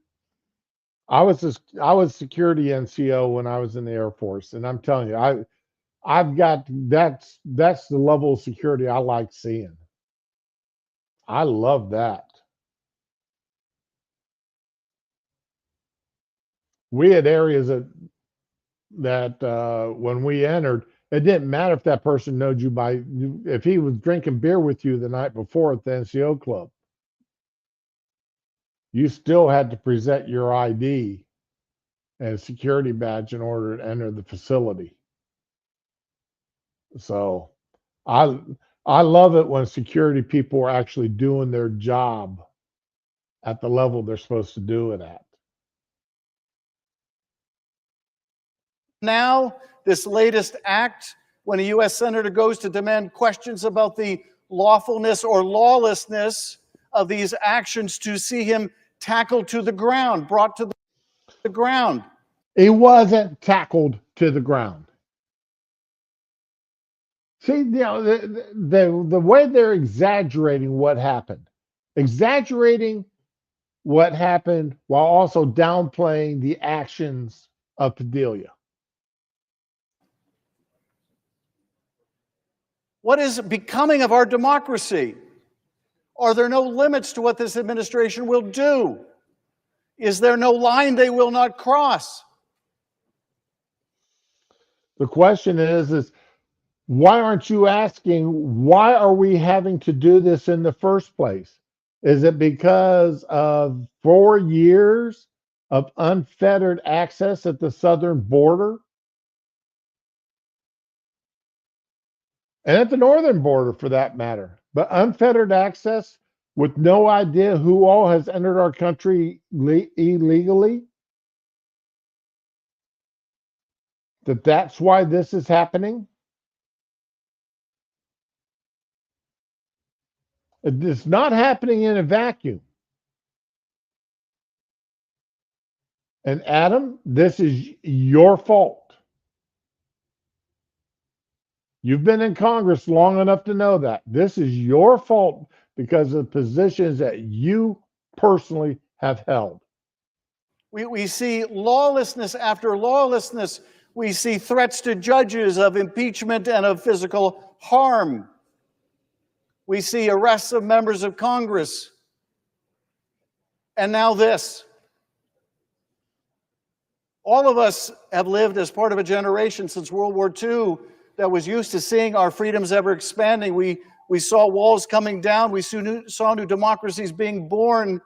I was security NCO when I was in the Air Force, and I'm telling you, I've got that's the level of security I like seeing. I love that. We had areas that when we entered, it didn't matter if that person knowed you if he was drinking beer with you the night before at the NCO club. You still had to present your ID and a security badge in order to enter the facility. So I love it when security people are actually doing their job at the level they're supposed to do it at. now this latest act, when a U.S. Senator goes to demand questions about the lawfulness or lawlessness of these actions, to see him tackled to the ground, brought to the ground. He wasn't tackled to the ground. See, you know, the way they're exaggerating what happened while also downplaying the actions of Padilla. What is becoming of our democracy? Are there no limits to what this administration will do? Is there no line they will not cross? The question is why aren't you asking, why are we having to do this in the first place? Is it because of 4 years of unfettered access at the southern border? And at the northern border, for that matter. But unfettered access with no idea who all has entered our country illegally? That's why this is happening? It's not happening in a vacuum. And Adam, this is your fault. You've been in Congress long enough to know that. This is your fault because of the positions that you personally have held. We see lawlessness after lawlessness. We see threats to judges of impeachment and of physical harm. We see arrests of members of Congress. And now this. All of us have lived as part of a generation since World War II that was used to seeing our freedoms ever expanding. We saw walls coming down. We saw new democracies being born.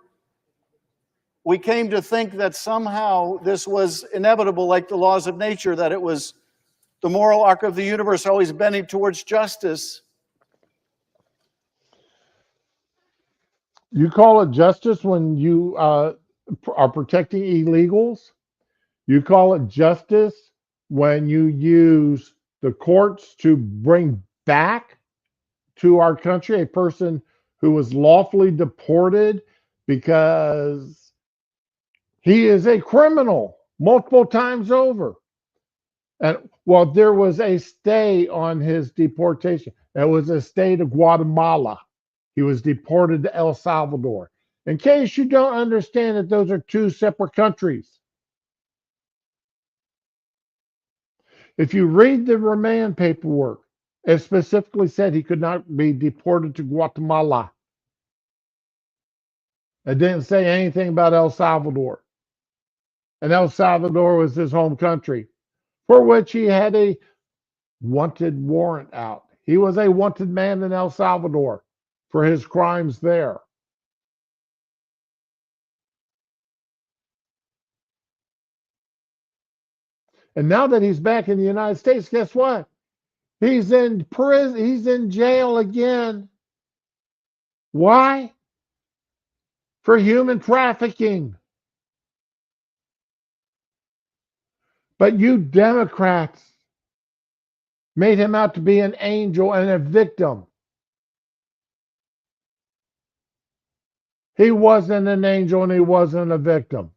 We came to think that somehow this was inevitable, like the laws of nature, that it was the moral arc of the universe always bending towards justice. You call it justice when you are protecting illegals? You call it justice when you use the courts to bring back to our country a person who was lawfully deported because He is a criminal multiple times over. And well, there was a stay on his deportation. It was a stay to Guatemala. He was deported to El Salvador. In case you don't understand that those are two separate countries. If you read the remand paperwork, it specifically said he could not be deported to Guatemala. It didn't say anything about El Salvador. And El Salvador was his home country, for which he had a wanted warrant out. He was a wanted man in El Salvador for his crimes there. And now that he's back in the United States, guess what? He's in prison. He's in jail again. Why? For human trafficking. But you Democrats made him out to be an angel and a victim. He wasn't an angel and he wasn't a victim.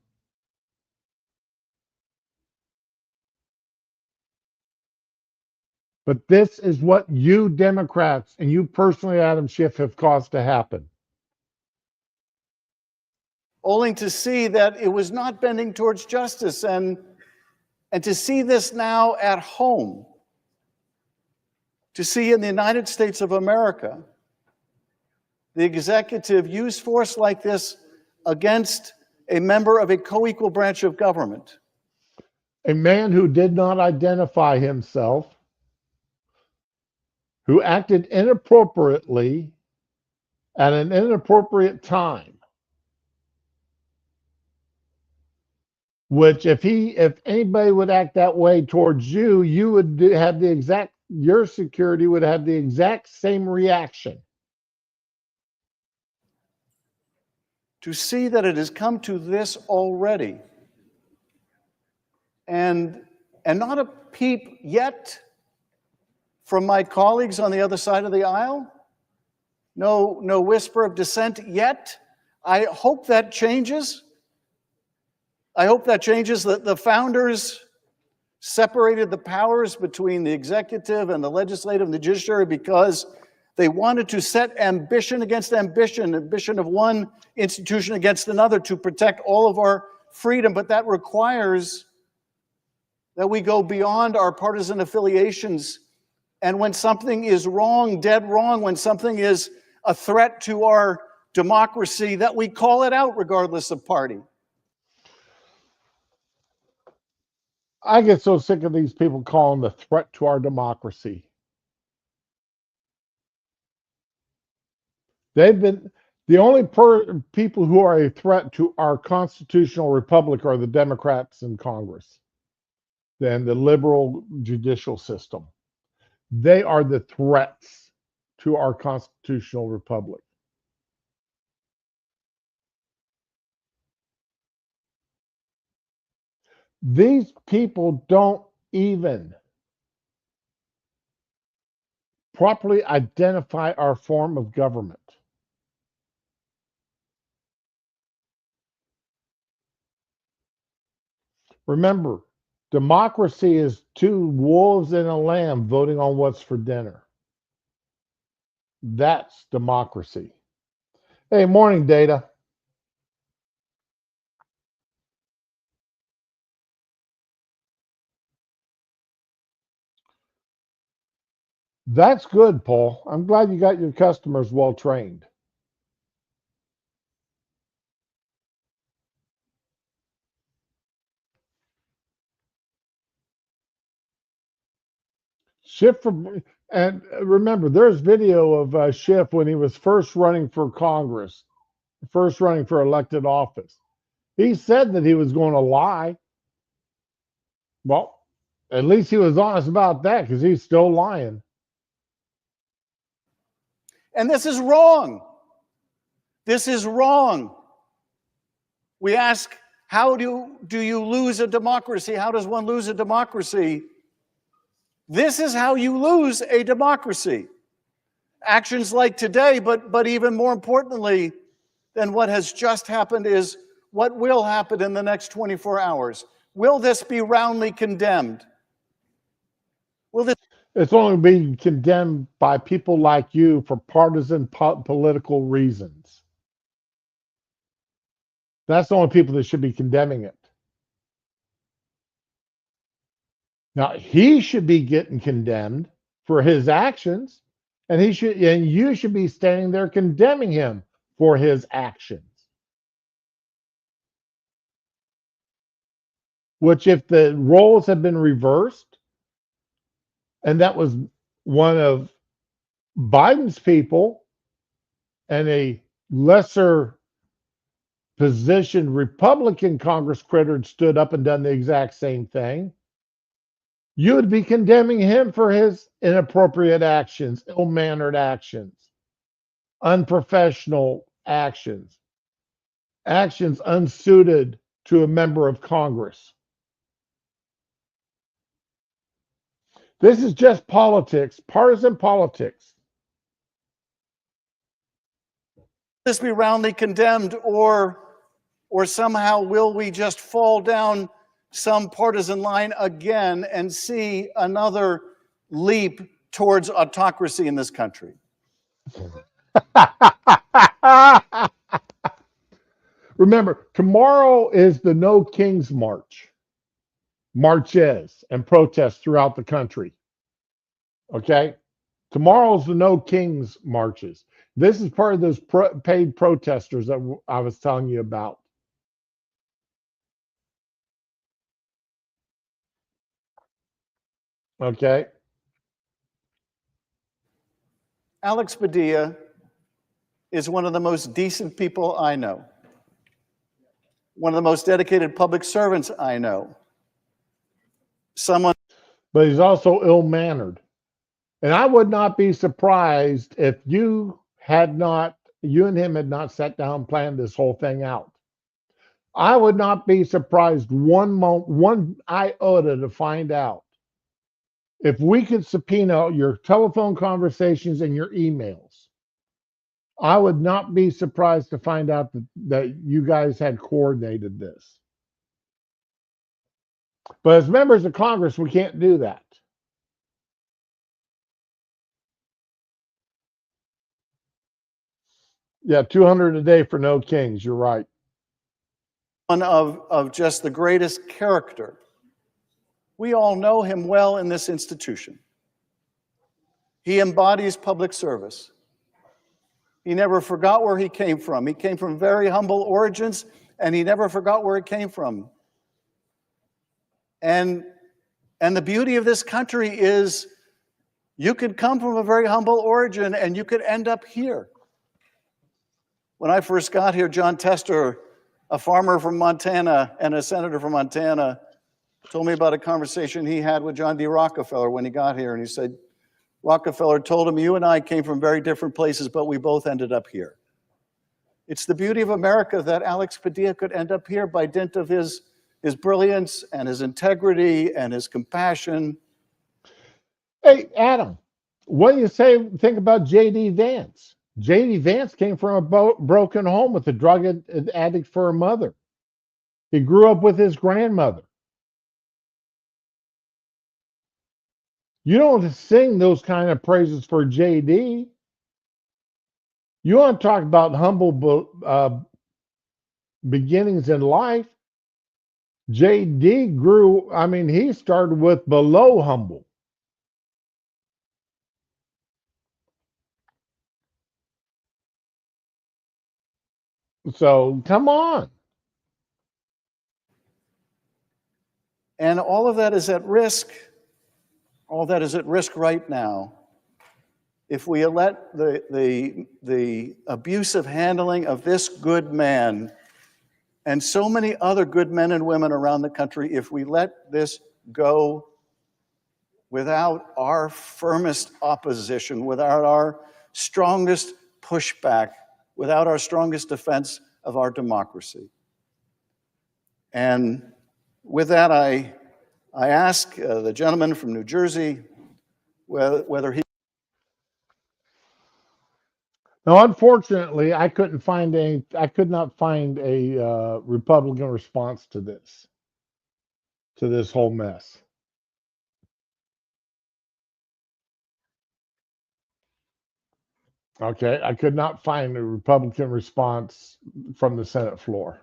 But this is what you Democrats and you personally, Adam Schiff, have caused to happen. Only to see that it was not bending towards justice, and to see this now at home, to see in the United States of America, the executive use force like this against a member of a co-equal branch of government. A man who did not identify himself, who acted inappropriately at an inappropriate time, which if anybody would act that way towards you, you would have your security would have the exact same reaction. To see that it has come to this already, and not a peep yet from my colleagues on the other side of the aisle, no whisper of dissent yet. I hope that changes. I hope that changes. The founders separated the powers between the executive and the legislative and the judiciary because they wanted to set ambition against ambition of one institution against another to protect all of our freedom. But that requires that we go beyond our partisan affiliations. And when something is wrong, dead wrong, when something is a threat to our democracy, that we call it out regardless of party. I get so sick of these people calling the threat to our democracy. They've been the only people who are a threat to our constitutional republic are the Democrats in Congress and the liberal judicial system. They are the threats to our constitutional republic. These people don't even properly identify our form of government. Remember, democracy is two wolves and a lamb voting on what's for dinner. That's democracy. Hey, morning, Data. That's good, Paul. I'm glad you got your customers well trained. Schiff, and remember, there's video of Schiff when he was first running for Congress, first running for elected office. He said that he was going to lie. Well, at least he was honest about that because he's still lying. And this is wrong. This is wrong. We ask, how do you lose a democracy? How does one lose a democracy? This is how you lose a democracy. Actions like today, but even more importantly than what has just happened is What will happen in the next 24 hours? Will this be roundly condemned? Will this It's only being condemned by people like you for partisan political reasons. That's the only people that should be condemning it. Now, he should be getting condemned for his actions, and you should be standing there condemning him for his actions. Which, if the roles had been reversed, and that was one of Biden's people, and a lesser positioned Republican Congress critter had stood up and done the exact same thing, you would be condemning him for his inappropriate actions, ill-mannered actions, unprofessional actions, actions unsuited to a member of Congress. This is just politics, partisan politics. this be roundly condemned, or somehow will we just fall down some partisan line again and see another leap towards autocracy in this country? Remember, tomorrow is the No Kings March. Marches and protests throughout the country. Okay? Tomorrow's the No Kings marches. This is part of those paid protesters that I was telling you about. Okay? Alex Padilla is one of the most decent people I know, one of the most dedicated public servants I know. Someone, But he's also ill-mannered. And I would not be surprised if you and him had not sat down and planned this whole thing out. I would not be surprised one iota to find out if we could subpoena your telephone conversations and your emails. I would not be surprised to find out that you guys had coordinated this. But as members of Congress, we can't do that. Yeah, 200 a day for No Kings. You're right. one of just the greatest character. We all know him well in this institution. He embodies public service. He never forgot where he came from. He came from very humble origins, and he never forgot where he came from. And the beauty of this country is you could come from a very humble origin and you could end up here. When I first got here, John Tester, a farmer from Montana and a senator from Montana, told me about a conversation he had with John D. Rockefeller when he got here. And he said, Rockefeller told him, you and I came from very different places, but we both ended up here. It's the beauty of America that Alex Padilla could end up here by dint of his brilliance and his integrity and his compassion. Hey, Adam, what do you think about J.D. Vance? J.D. Vance came from a broken home with a drug addict for a mother. He grew up with his grandmother. You don't sing those kind of praises for J.D. You want to talk about humble beginnings in life. J.D. he started with below humble. So come on. And all of that is at risk. All that is at risk right now if we let the abusive handling of this good man and so many other good men and women around the country, if we let this go without our firmest opposition, without our strongest pushback, without our strongest defense of our democracy. And with that, I ask the gentleman from New Jersey whether he... Now, unfortunately, I could not find a Republican response to this whole mess. Okay, I could not find a Republican response from the Senate floor.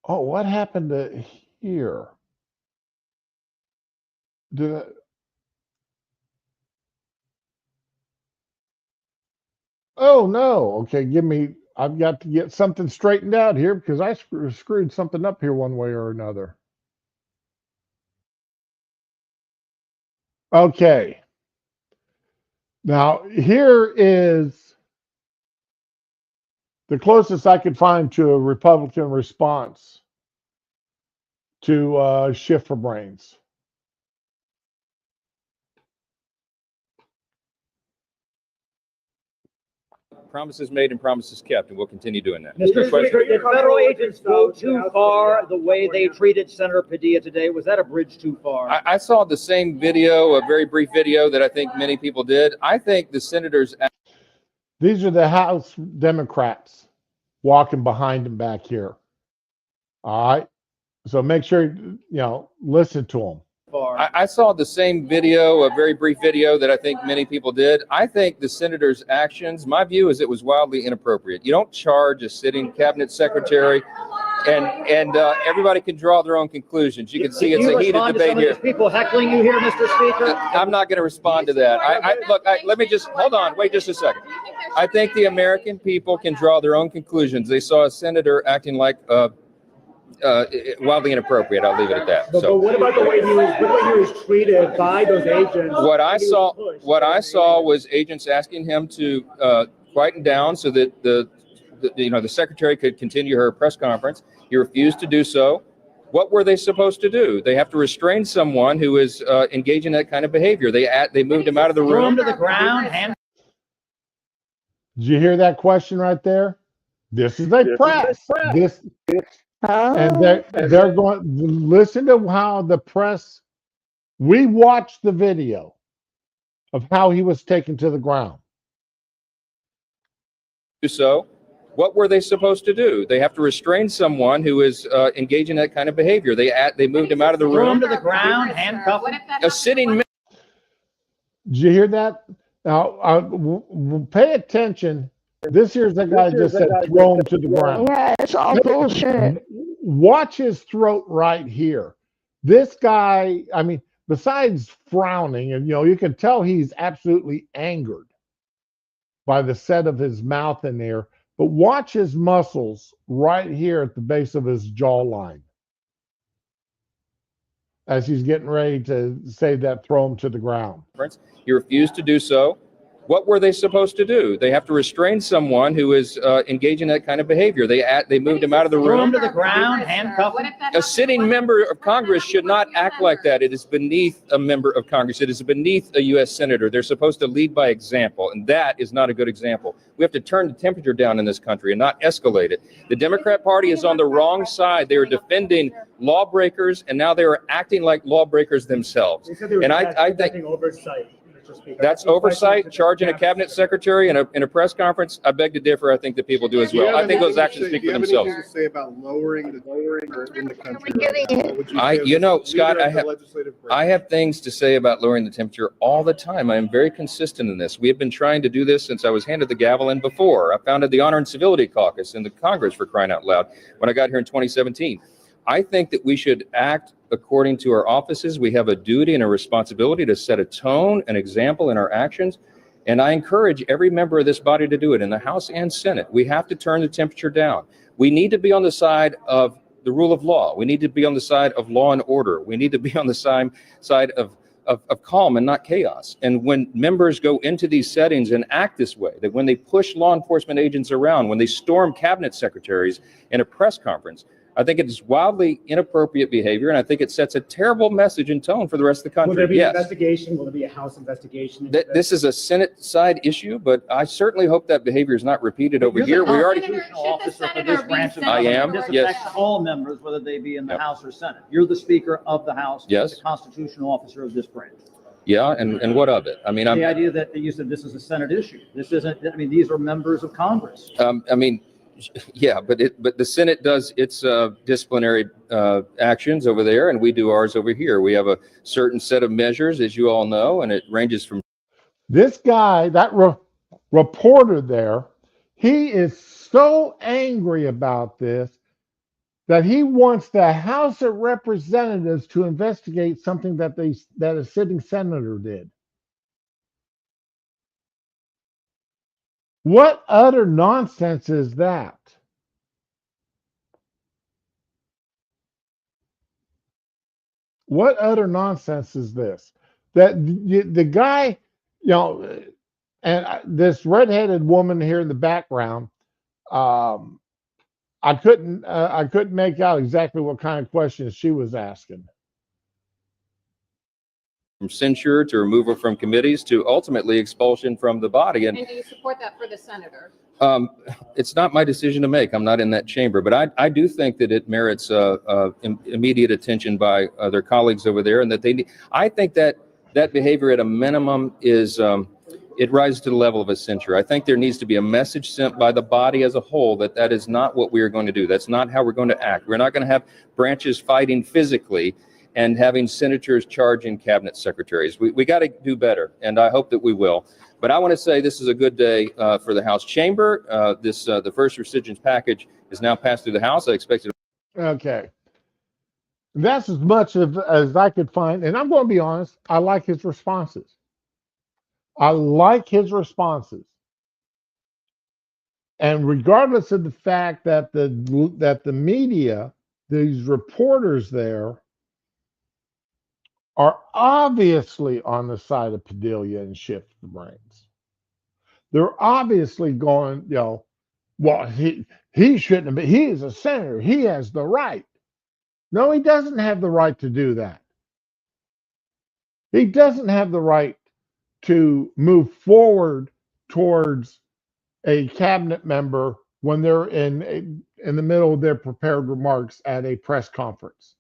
Oh, what happened to here? Did Oh no. Okay, I've got to get something straightened out here because I screwed something up here one way or another. Okay. Now, here is the closest I could find to a Republican response to Shift for Brains. Promises made and promises kept, and we'll continue doing that. Mr. Speaker, did federal agents go too far the way they treated Senator Padilla today? Was that a bridge too far? I saw the same video, a very brief video that I think many people did. I think the senators. These are the House Democrats walking behind him back here. All right. So make sure, listen to them. I saw the same video, a very brief video that I think many people did. I think the senator's actions, my view is it was wildly inappropriate. You don't charge a sitting cabinet secretary, and everybody can draw their own conclusions. You can see it's a heated debate here. People heckling you here, Mr. Speaker? I'm not going to respond to that. Let me just, hold on, wait just a second. I think the American people can draw their own conclusions. They saw a senator acting like wildly inappropriate. I'll leave it at that. But what about the way he was treated by those agents? What I saw was agents asking him to quieten down so that the secretary could continue her press conference. He refused to do so. What were they supposed to do? They have to restrain someone who is engaging in that kind of behavior. They moved him out of the room. Throw him to the ground. Did you hear that question right there? This is a press. And they're going, listen to how the press, we watched the video of how he was taken to the ground. So what were they supposed to do? They have to restrain someone who is engaging in that kind of behavior. They moved him out of the room. Throw him to the ground, handcuff him. A sitting. Did you hear that? Now, pay attention. This here's the guy just said throw him to the ground. Yeah, it's all bullshit. Watch his throat right here. This guy, I mean, besides frowning, and you can tell he's absolutely angered by the set of his mouth in there, but watch his muscles right here at the base of his jawline as he's getting ready to say that throw him to the ground. He refused to do so. What were they supposed to do? They have to restrain someone who is engaging in that kind of behavior. They moved him out of the room. Throw him to the ground, handcuff him. A sitting member of Congress should not act like that. It is beneath a member of Congress. It is beneath a U.S. senator. They're supposed to lead by example, and that is not a good example. We have to turn the temperature down in this country and not escalate it. The Democrat Party is on the wrong side. They are defending lawbreakers, and now they are acting like lawbreakers themselves. And I think oversight. That's oversight, charging a cabinet secretary in a press conference. I beg to differ. I think that people do as well. I think those actions speak for themselves. Do you have anything to say about lowering in the country? Scott, I have things to say about lowering the temperature all the time. I am very consistent in this. We have been trying to do this since I was handed the gavel and before. I founded the Honor and Civility Caucus in the Congress, for crying out loud, when I got here in 2017. I think that we should act according to our offices. We have a duty and a responsibility to set a tone, an example in our actions. And I encourage every member of this body to do it in the House and Senate. We have to turn the temperature down. We need to be on the side of the rule of law. We need to be on the side of law and order. We need to be on the side of calm and not chaos. And when members go into these settings and act this way, that when they push law enforcement agents around, when they storm cabinet secretaries in a press conference, I think it is wildly inappropriate behavior, and I think it sets a terrible message and tone for the rest of the country. Will there be an Yes. investigation? Will there be a House investigation? This is a Senate side issue, but I certainly hope that behavior is not repeated over You're the here. We already. constitutional officer for this branch of I am, government. This yes. affects all members, whether they be in the Yep. House or Senate. You're the Speaker of the House. Yes. The constitutional officer of this branch. Yeah, and what of it? I mean, The idea that you said this is a Senate issue. This isn't, I mean, these are members of Congress. I mean, yeah, but the Senate does its disciplinary actions over there, and we do ours over here. We have a certain set of measures, as you all know, and it ranges from. This guy, that reporter there, he is so angry about this that he wants the House of Representatives to investigate something that a sitting senator did. What utter nonsense is that? What utter nonsense is this? That the guy, you know, and this redheaded woman here in the background, I couldn't make out exactly what kind of questions she was asking. From censure to removal from committees to ultimately expulsion from the body. And do you support that for the senator? It's not my decision to make. I'm not in that chamber, but I do think that it merits immediate attention by their colleagues over there, and that they need. I think that behavior at a minimum is it rises to the level of a censure. I think there needs to be a message sent by the body as a whole that is not what we are going to do. That's not how we're going to act. We're not going to have branches fighting physically and having senators charging cabinet secretaries. We got to do better, and I hope that we will. But I want to say this is a good day for the House chamber. The first recipients package is now passed through the House. I expect it. Okay. That's as much as I could find. And I'm going to be honest, I like his responses. I like his responses. And regardless of the fact that the media, these reporters there, are obviously on the side of Padilla and Shift the Brains. They're obviously going, you know, well, he shouldn't have been. He is a senator. He has the right. No, he doesn't have the right to do that. He doesn't have the right to move forward towards a cabinet member when they're in the middle of their prepared remarks at a press conference.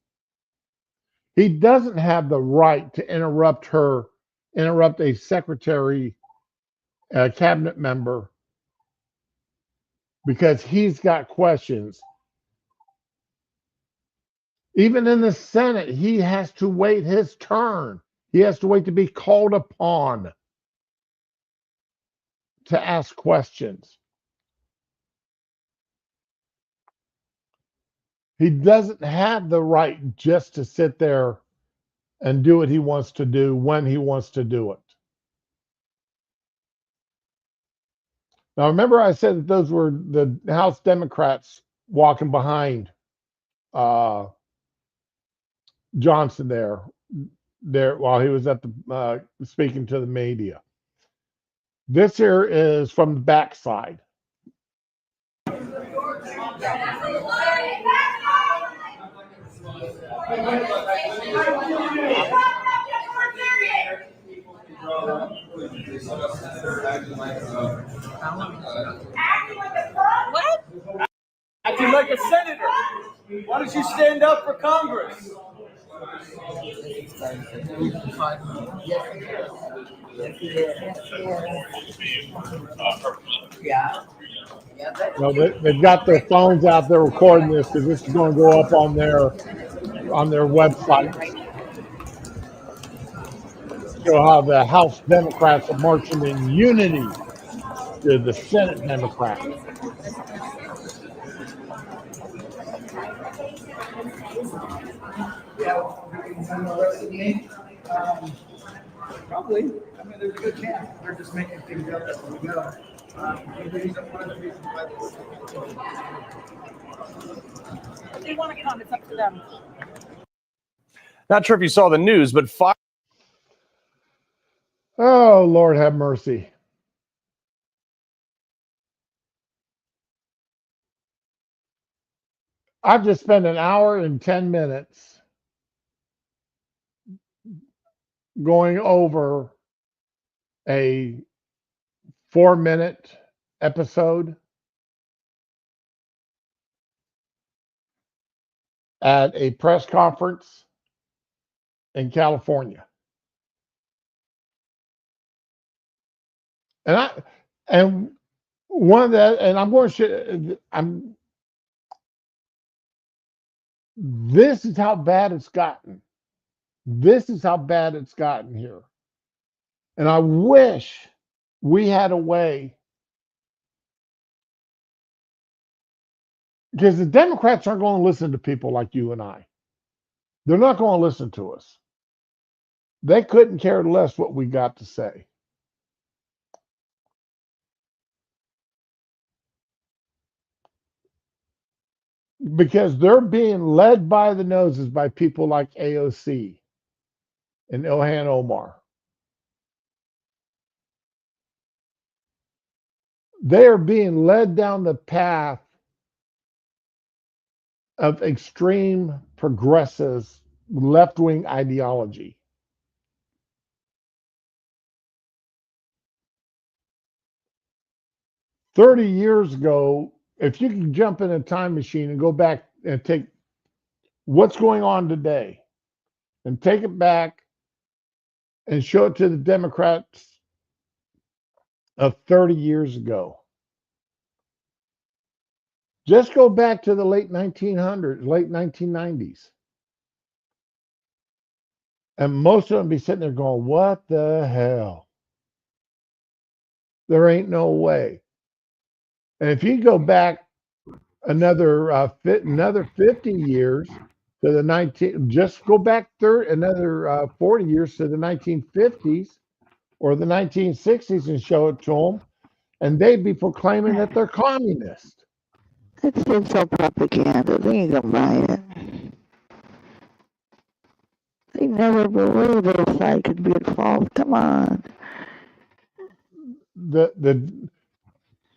He doesn't have the right to interrupt a secretary, a cabinet member, because he's got questions. Even in the Senate, he has to wait his turn. He has to wait to be called upon to ask questions. He doesn't have the right just to sit there and do what he wants to do when he wants to do it. Now, remember I said that those were the House Democrats walking behind Johnson there while he was at the speaking to the media. This here is from the backside. What? Acting like a senator. Why don't you stand up for Congress? Yeah. No, they've got their phones out there recording this because this is going to go up on their website. Show how the House Democrats are marching in unity to the Senate Democrats. Probably. I mean, there's a good chance. They're just making things up as we go. If they want to come, it's up to them. Not sure if you saw the news, but Oh, Lord have mercy. I've just spent an hour and 10 minutes going over a 4-minute episode at a press conference in California. And one of that, and I'm going to, this is how bad it's gotten. This is how bad it's gotten here. And I wish we had a way, because the Democrats aren't going to listen to people like you and I. They're not going to listen to us. They couldn't care less what we got to say. Because they're being led by the noses by people like AOC and Ilhan Omar. They are being led down the path of extreme progressive left-wing ideology. "30 years ago, if you could jump in a time machine and go back and take what's going on today and take it back and show it to the Democrats of 30 years ago. Just go back to the late 1900s, late 1990s. And most of them be sitting there going, what the hell? There ain't no way. And if you go back another 50 years to the just go back another 40 years to the 1950s or the 1960s and show it to them, and they'd be proclaiming that they're communist. It's all propaganda. They ain't gonna buy it. They never believed their side could be at fault. Come on.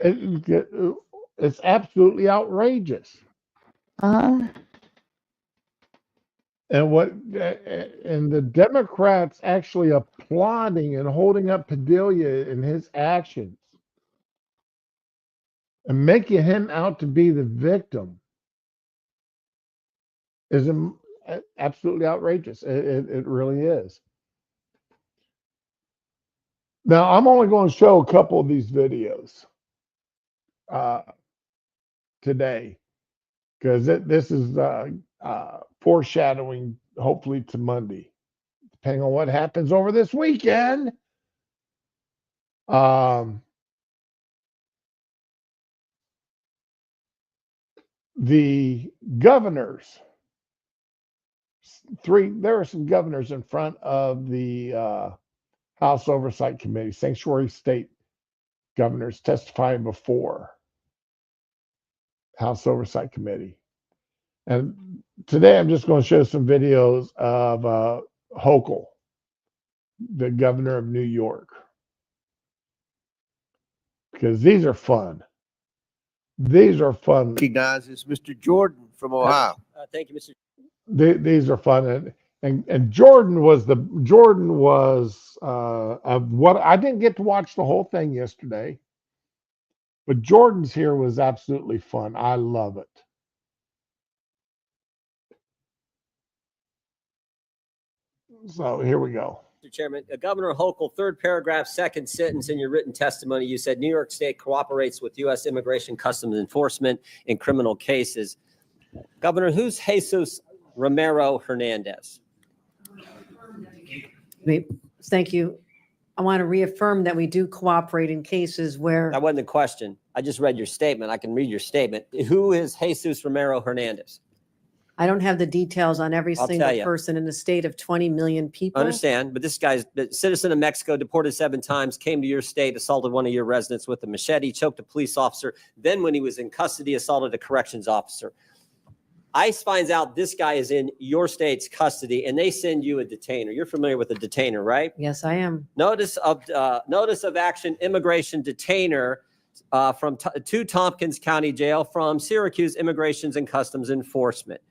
It's absolutely outrageous. Uh-huh. And the Democrats actually applauding and holding up Padilla in his actions and making him out to be the victim is absolutely outrageous. It really is. Now, I'm only going to show a couple of these videos today because this is foreshadowing, hopefully, to Monday, depending on what happens over this weekend. The governors, there are some governors in front of the House Oversight Committee, sanctuary state governors testifying before House Oversight Committee. And today I'm just going to show some videos of Hochul, the governor of New York, because these are fun. These are fun. Recognizes Mr. Jordan from Ohio. Thank you, Mr. These are fun. And Jordan was of what I didn't get to watch the whole thing yesterday, but Jordan's here was absolutely fun. I love it. So here we go. Mr. Chairman, Governor Hochul, third paragraph, second sentence in your written testimony, you said New York State cooperates with U.S. Immigration Customs Enforcement in criminal cases. Governor, who's Jesus Romero Hernandez? Thank you. I want to reaffirm that we do cooperate in cases where... That wasn't the question. I just read your statement. I can read your statement. Who is Jesus Romero Hernandez? I don't have the details on every single person in the state of 20 million people. I understand, but this guy's a citizen of Mexico, deported 7 times, came to your state, assaulted one of your residents with a machete, choked a police officer. Then when he was in custody, assaulted a corrections officer. ICE finds out this guy is in your state's custody and they send you a detainer. You're familiar with a detainer, right? Yes, I am. Notice of action, immigration detainer to Tompkins County Jail from Syracuse Immigrations and Customs Enforcement.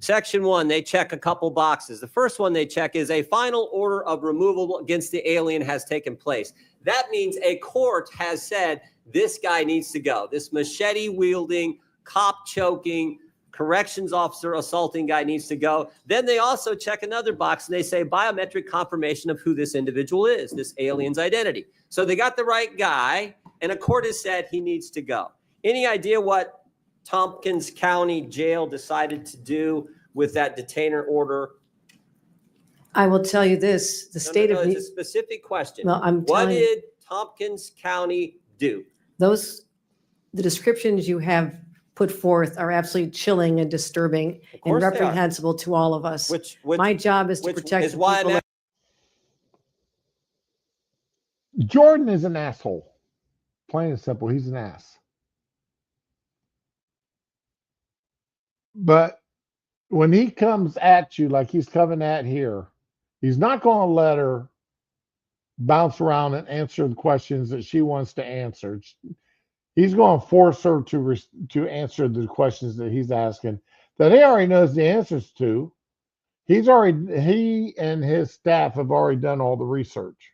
Section 1, they check a couple boxes. The first one they check is a final order of removal against the alien has taken place. That means a court has said this guy needs to go. This machete-wielding, cop-choking, corrections officer assaulting guy needs to go. Then they also check another box and they say biometric confirmation of who this individual is, this alien's identity. So they got the right guy, and a court has said he needs to go. Any idea what Tompkins County Jail decided to do with that detainer order? I will tell you this, the state of it's a specific question. Well, I'm what telling you- did Tompkins County do? the descriptions you have put forth are absolutely chilling and disturbing and course they are. reprehensible to all of us. Which My job is to which protect is the why people I'm Jordan is an asshole. Plain and simple, he's an ass. But when he comes at you like he's coming at here, he's not going to let her bounce around and answer the questions that she wants to answer. He's going to force her to answer the questions that he's asking that he already knows the answers to. He and his staff have already done all the research.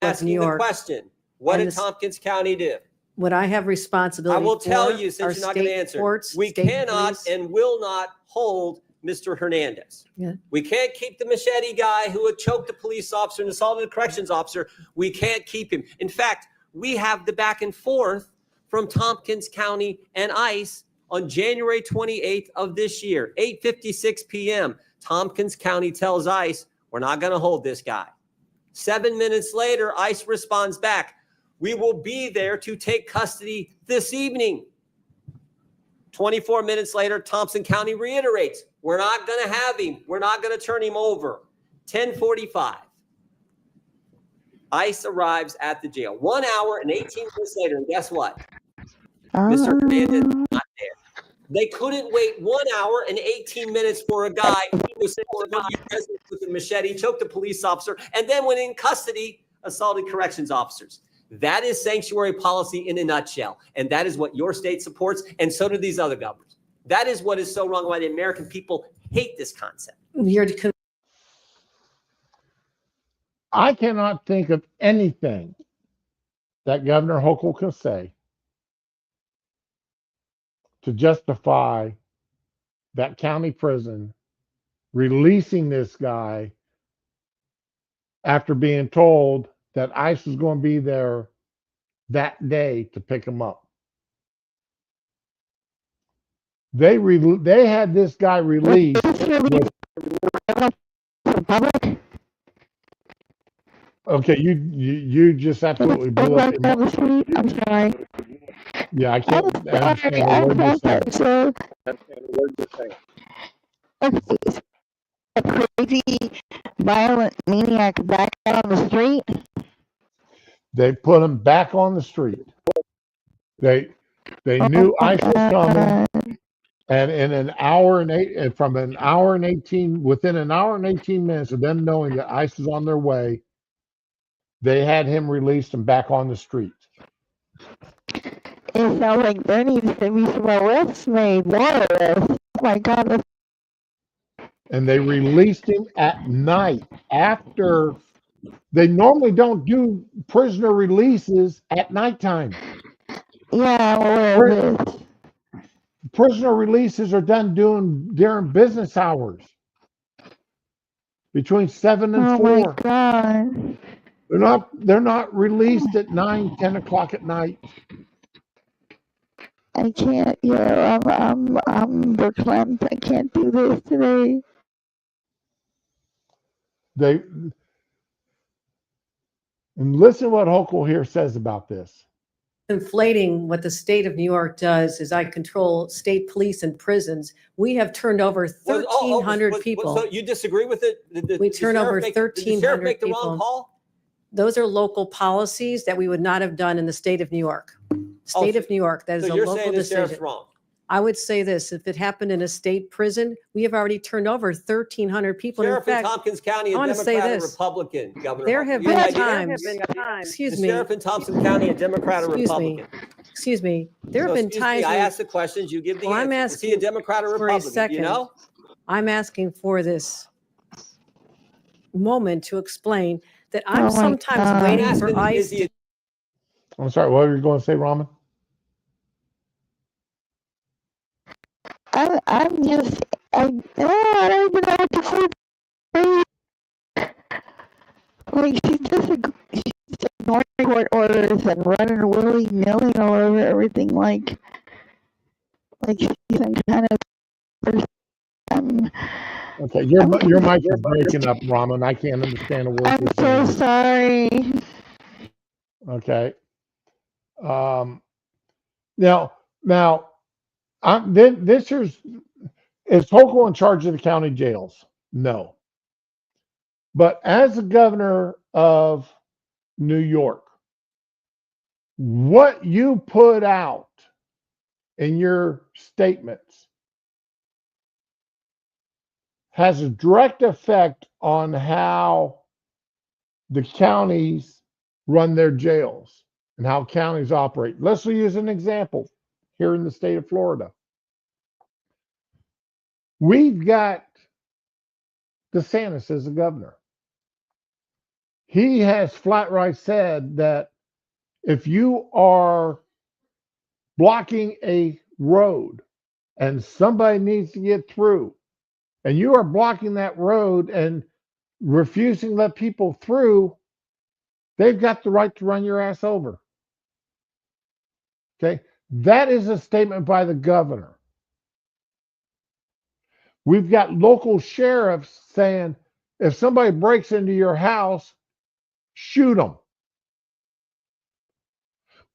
asking you the question. What did Tompkins County do? What I have responsibility I will tell for you, are since you're not going to state answer, courts, we state cannot police. and will not hold Mr. Hernandez. Yeah. We can't keep the machete guy who had choked a police officer and assaulted a corrections officer. We can't keep him. In fact, we have the back and forth from Tompkins County and ICE on January 28th of this year, 8:56 p.m. Tompkins County tells ICE, we're not going to hold this guy. 7 minutes later, ICE responds back, we will be there to take custody this evening. 24 minutes later, Thompson County reiterates, we're not going to have him. We're not going to turn him over. 10:45. ICE arrives at the jail. 1 hour and 18 minutes later, and guess what? Mr. Hernandez is not there. They couldn't wait 1 hour and 18 minutes for a guy who was with a machete, choked a police officer, and then when in custody, assaulted corrections officers. That is sanctuary policy in a nutshell. And that is what your state supports, and so do these other governors. That is what is so wrong, why the American people hate this concept. I cannot think of anything that Governor Hochul can say to justify that county prison releasing this guy after being told that ICE was going to be there that day to pick him up. They had this guy released. Okay, you just absolutely blew up. I'm sorry. Yeah, I can't understand a word you're saying. A crazy, violent maniac back out on the street. They put him back on the street. They knew ICE was coming, and in an hour and within an hour and 18 minutes of them knowing that ICE was on their way, they had him released and back on the street. It sounds like there needs to be some arrests made. More arrests. Oh my God. And they released him at night after. They normally don't do prisoner releases at nighttime. Yeah, I'm aware of this. Prisoner releases are done during business hours. Between 7 and 4. Oh my God. They're not released at 9, 10 o'clock at night. I can't, I'm verklempt. I can't do this today. And listen what Hochul here says about this. Inflating what the state of New York does is I control state police and prisons. We have turned over 1,300 people. So you disagree with it? We turn over 1,300 Did the sheriff make the wrong people. call? Those are local policies that we would not have done in the state of New York. State of New York, that is So a you're local saying the sheriff's decision. wrong? I would say this, if it happened in a state prison, we have already turned over 1,300 people. And in Sheriff in fact, Tompkins County, I a want to say Democrat or this. Republican, Governor? There have You been had- times, excuse The me, sheriff in Thompson County, a Democrat or Republican? excuse me, there have So, been excuse me, times I where, asked the questions, you give the well, I'm answer. Is he a asking Democrat or for a Republican? Do you second. know? I'm asking for this moment to explain that Oh I'm my sometimes God. waiting Asking, for ICE is he a I'm sorry, what were you going to say, Raman? I'm just, I don't even know what to say. Like, she's just ignoring court orders and running willy-nilly all over everything like she's some kind of person. Okay, your I'm mic is breaking up, Raman. I can't understand a word I'm you're so saying. sorry. Okay. Now, this is Hochul in charge of the county jails? No. But as the governor of New York, what you put out in your statements has a direct effect on how the counties run their jails and how counties operate. Let's use an example here in the state of Florida. We've got DeSantis as the governor. He has flat right said that if you are blocking a road and somebody needs to get through, and you are blocking that road and refusing to let people through, they've got the right to run your ass over. Okay? That is a statement by the governor. We've got local sheriffs saying, if somebody breaks into your house, shoot them.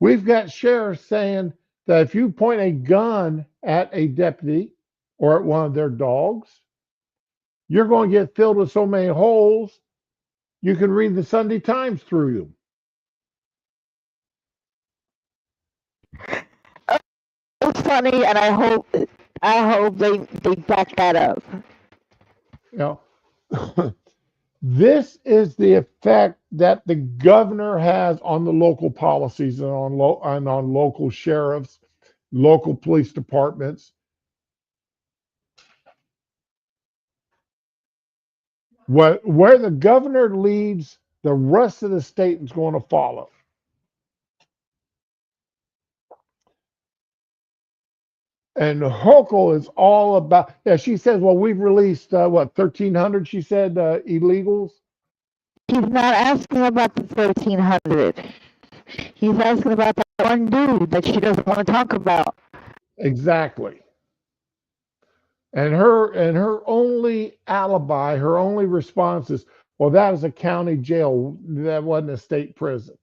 We've got sheriffs saying that if you point a gun at a deputy or at one of their dogs, you're going to get filled with so many holes, you can read the Sunday Times through you. It's funny, and I hope they back that up. You know, this is the effect that the governor has on the local policies and on local sheriffs, local police departments. Where the governor leads, the rest of the state is going to follow. And Hochul is all about, yeah, she says, well, we've released, 1,300, she said, illegals? He's not asking about the 1,300. He's asking about that one dude that she doesn't want to talk about. Exactly. And her only alibi, her only response is, well, that was a county jail. That wasn't a state prison.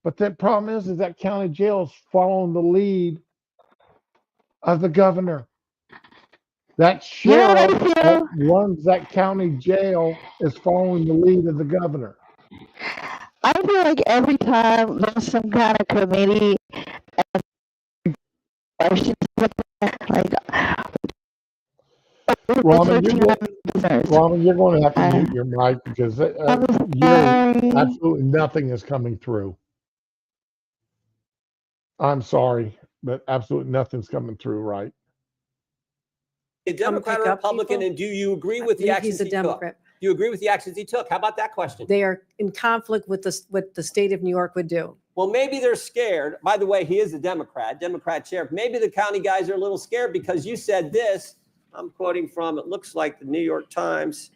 But the problem is that county jail is following the lead of the governor. That sheriff that runs that county jail is following the lead of the governor. I feel like every time there's some kind of committee and questions like Raman, you're going to have to mute your mic because absolutely nothing is coming through. I'm sorry, but absolutely nothing's coming through right. A Democrat or Republican, and do you agree with the actions he took? Do you agree with the actions he took? How about that question? They are in conflict with what the state of New York would do. Well, maybe they're scared. By the way, he is a Democrat sheriff. Maybe the county guys are a little scared because you said this. I'm quoting from, it looks like the New York Times.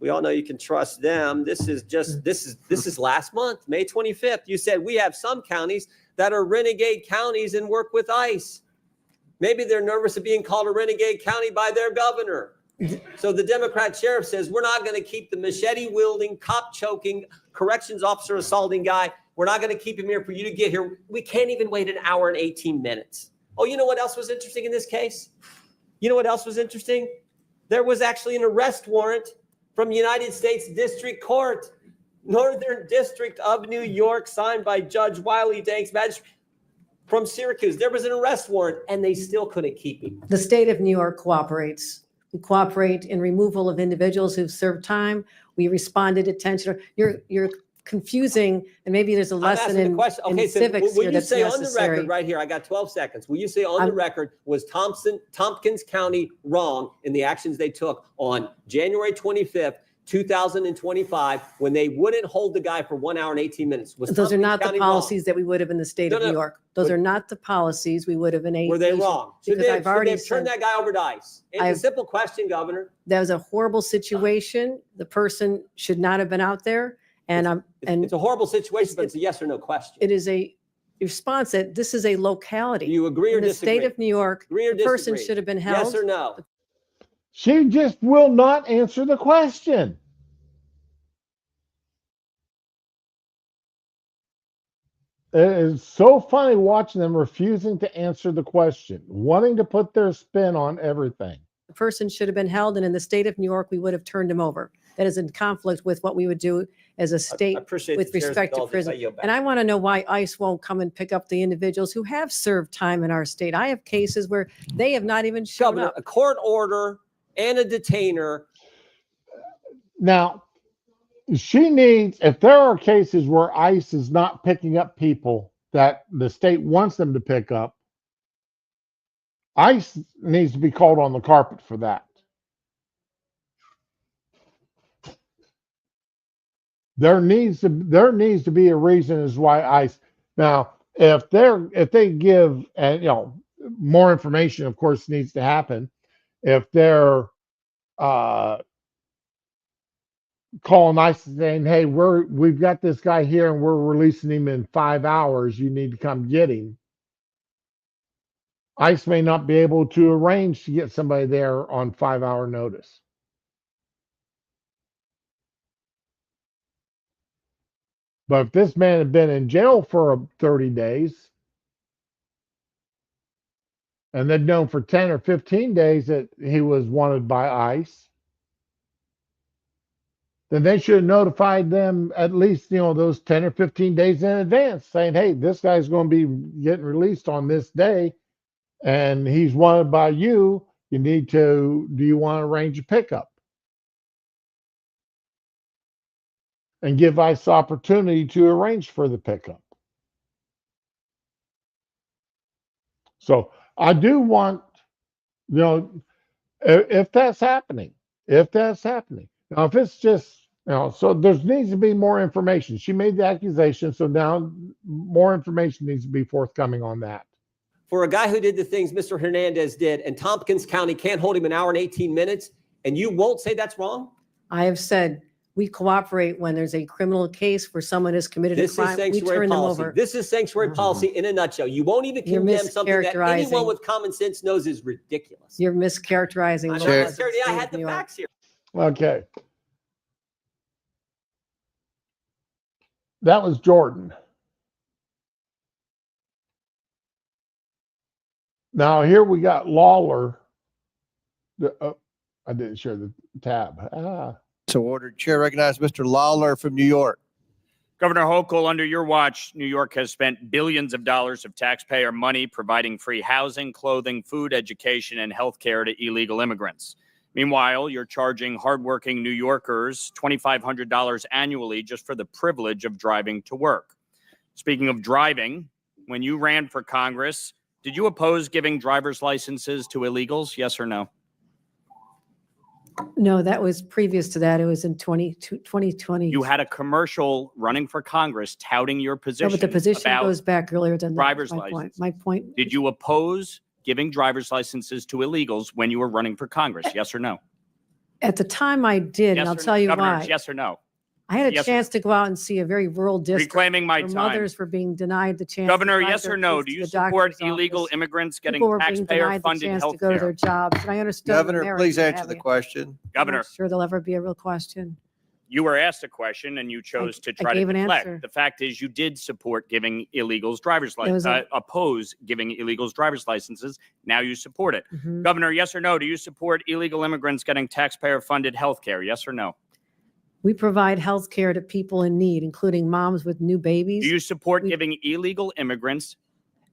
We all know you can trust them. This is last month, May 25th. You said we have some counties that are renegade counties and work with ICE. Maybe they're nervous of being called a renegade county by their governor. So the Democrat sheriff says, we're not going to keep the machete wielding, cop choking, corrections officer assaulting guy. We're not going to keep him here for you to get here. We can't even wait an hour and 18 minutes. Oh, you know what else was interesting in this case? You know what else was interesting? There was actually an arrest warrant from United States District Court, Northern District of New York, signed by Judge Wiley Danks, magistrate. from Syracuse. There was an arrest warrant and they still couldn't keep him. The state of New York cooperates. We cooperate in removal of individuals who've served time. We responded to detention. You're confusing, and maybe there's a I'm lesson asking the in, question. in Okay, so civics will here you that's say on the necessary. record right here, I got 12 seconds. Will you say on the record, was Tompkins County wrong in the actions they took on January 25th, 2025, when they wouldn't hold the guy for 1 hour and 18 minutes? Was Those are Tompkins not the County policies that we would have in the state No, of no, New York. Those but- are not the policies we would have in a. Were they nation, wrong? Because I've already they've turned said that guy over to ICE. It's a I've- simple question, Governor. that was a horrible situation. The person should not have been out there. And It's a horrible situation, but it's a yes or no question. it is a response that this is a locality. Do you agree or in the disagree? state of New York, Agree or the person disagree? should have been held. Yes or no? She just will not answer the question. It is so funny watching them refusing to answer the question, wanting to put their spin on everything. The person should have been held, and in the state of New York, we would have turned him over. That is in conflict with what we would do as a state appreciate with the chair's respect to indulgence. I prison. yield back. And I want to know why ICE won't come and pick up the individuals who have served time in our state. I have cases where they have not even shown Governor, up. a court order and a detainer. Now, she needs, if there are cases where ICE is not picking up people that the state wants them to pick up, ICE needs to be called on the carpet for that. There needs to be a reason as why ICE. Now, if they give, and more information, of course, needs to happen. If they're calling ICE saying, "Hey, we've got this guy here and we're releasing him in 5 hours. You need to come get him." ICE may not be able to arrange to get somebody there on 5-hour notice. But if this man had been in jail for 30 days and they'd known for 10 or 15 days that he was wanted by ICE, then they should have notified them at least, those 10 or 15 days in advance, saying, "Hey, this guy's going to be getting released on this day and he's wanted by you. Do you want to arrange a pickup?" And give ICE opportunity to arrange for the pickup. So I do want, if that's happening. Now, if it's just, so there needs to be more information. She made the accusation, so now more information needs to be forthcoming on that. For a guy who did the things Mr. Hernandez did, and Tompkins County can't hold him an hour and 18 minutes, and you won't say that's wrong? I have said we cooperate when there's a criminal case where someone has committed a crime. We turn them over. This is sanctuary policy in a nutshell. You won't even You're condemn something that anyone mischaracterizing. with common sense knows is ridiculous. You're mischaracterizing. I'm the not laws of the scared. I state had of the New York. facts here. Okay. That was Jordan. Now here we got Lawler. I didn't share the tab. So ordered. Chair recognizes Mr. Lawler from New York. Governor Hochul, under your watch, New York has spent billions of dollars of taxpayer money providing free housing, clothing, food, education, and health care to illegal immigrants. Meanwhile, you're charging hardworking New Yorkers $2,500 annually just for the privilege of driving to work. Speaking of driving, when you ran for Congress, did you oppose giving driver's licenses to illegals? Yes or no? No, that was previous to that. It was in 2020. You had a commercial running for Congress touting your position. No, but the position about goes back earlier than that. driver's My point. license. My point. Did you oppose giving driver's licenses to illegals when you were running for Congress? Yes or no? At the time I did, Yes and I'll or tell no? you Governor, why. yes or no? I had a yes or chance to go out and see a very rural district. Reclaiming my where time. Mothers were being denied the chance. Governor, to drive yes their or no? kids Do to you the support doctor's illegal office. immigrants getting People were being denied the taxpayer-funded chance health to go to their care? jobs, and I understood. Governor, please answer the question. I'm Governor, not sure there'll ever be a real question. you were asked a question and you chose to try to gave an deflect. answer. The fact is you did support giving illegals driver's There was licenses, a- oppose giving illegals driver's licenses. Now you support it. Mhm. Governor, yes or no? Do you support illegal immigrants getting taxpayer-funded health care? Yes or no? We provide health care to people in need, including moms with new babies. Do you support giving illegal immigrants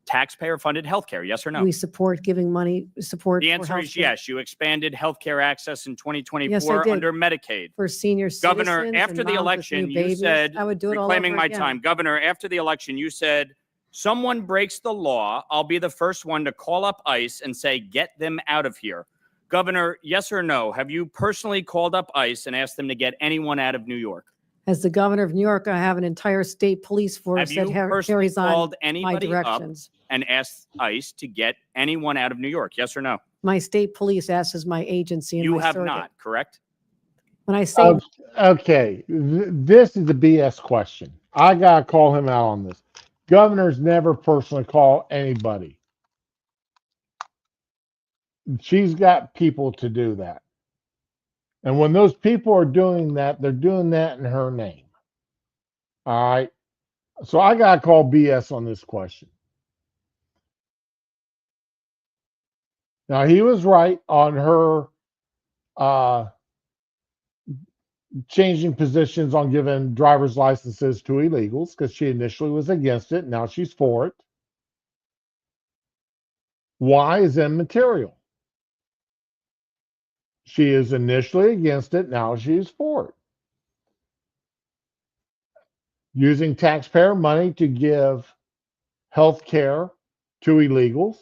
taxpayer-funded healthcare? Yes or no? We support giving money, support. The for answer is healthcare yes. You expanded healthcare access in Yes, I 2024 did. under Medicaid. for senior Governor, citizens after and the moms with election, new you babies. said, I would do it all reclaiming over my again. time, Governor, after the election, you said, someone breaks the law, I'll be the first one to call up ICE and say, get them out of here. Governor, yes or no, have you personally called up ICE and asked them to get anyone out of New York? As the governor of New York, I have an entire state police force Have you that personally carries on called my anybody up directions. and asked ICE to get anyone out of New York? Yes or no? My state police acts as my agency and You my have surrogate. not, correct? When I say Okay, this is the BS question. I gotta call him out on this. Governors never personally call anybody. She's got people to do that. And when those people are doing that, they're doing that in her name. All right. So I got to call BS on this question. Now, he was right on her changing positions on giving driver's licenses to illegals because she initially was against it. Now she's for it. Why is immaterial? She is initially against it. Now she's for it. Using taxpayer money to give health care to illegals.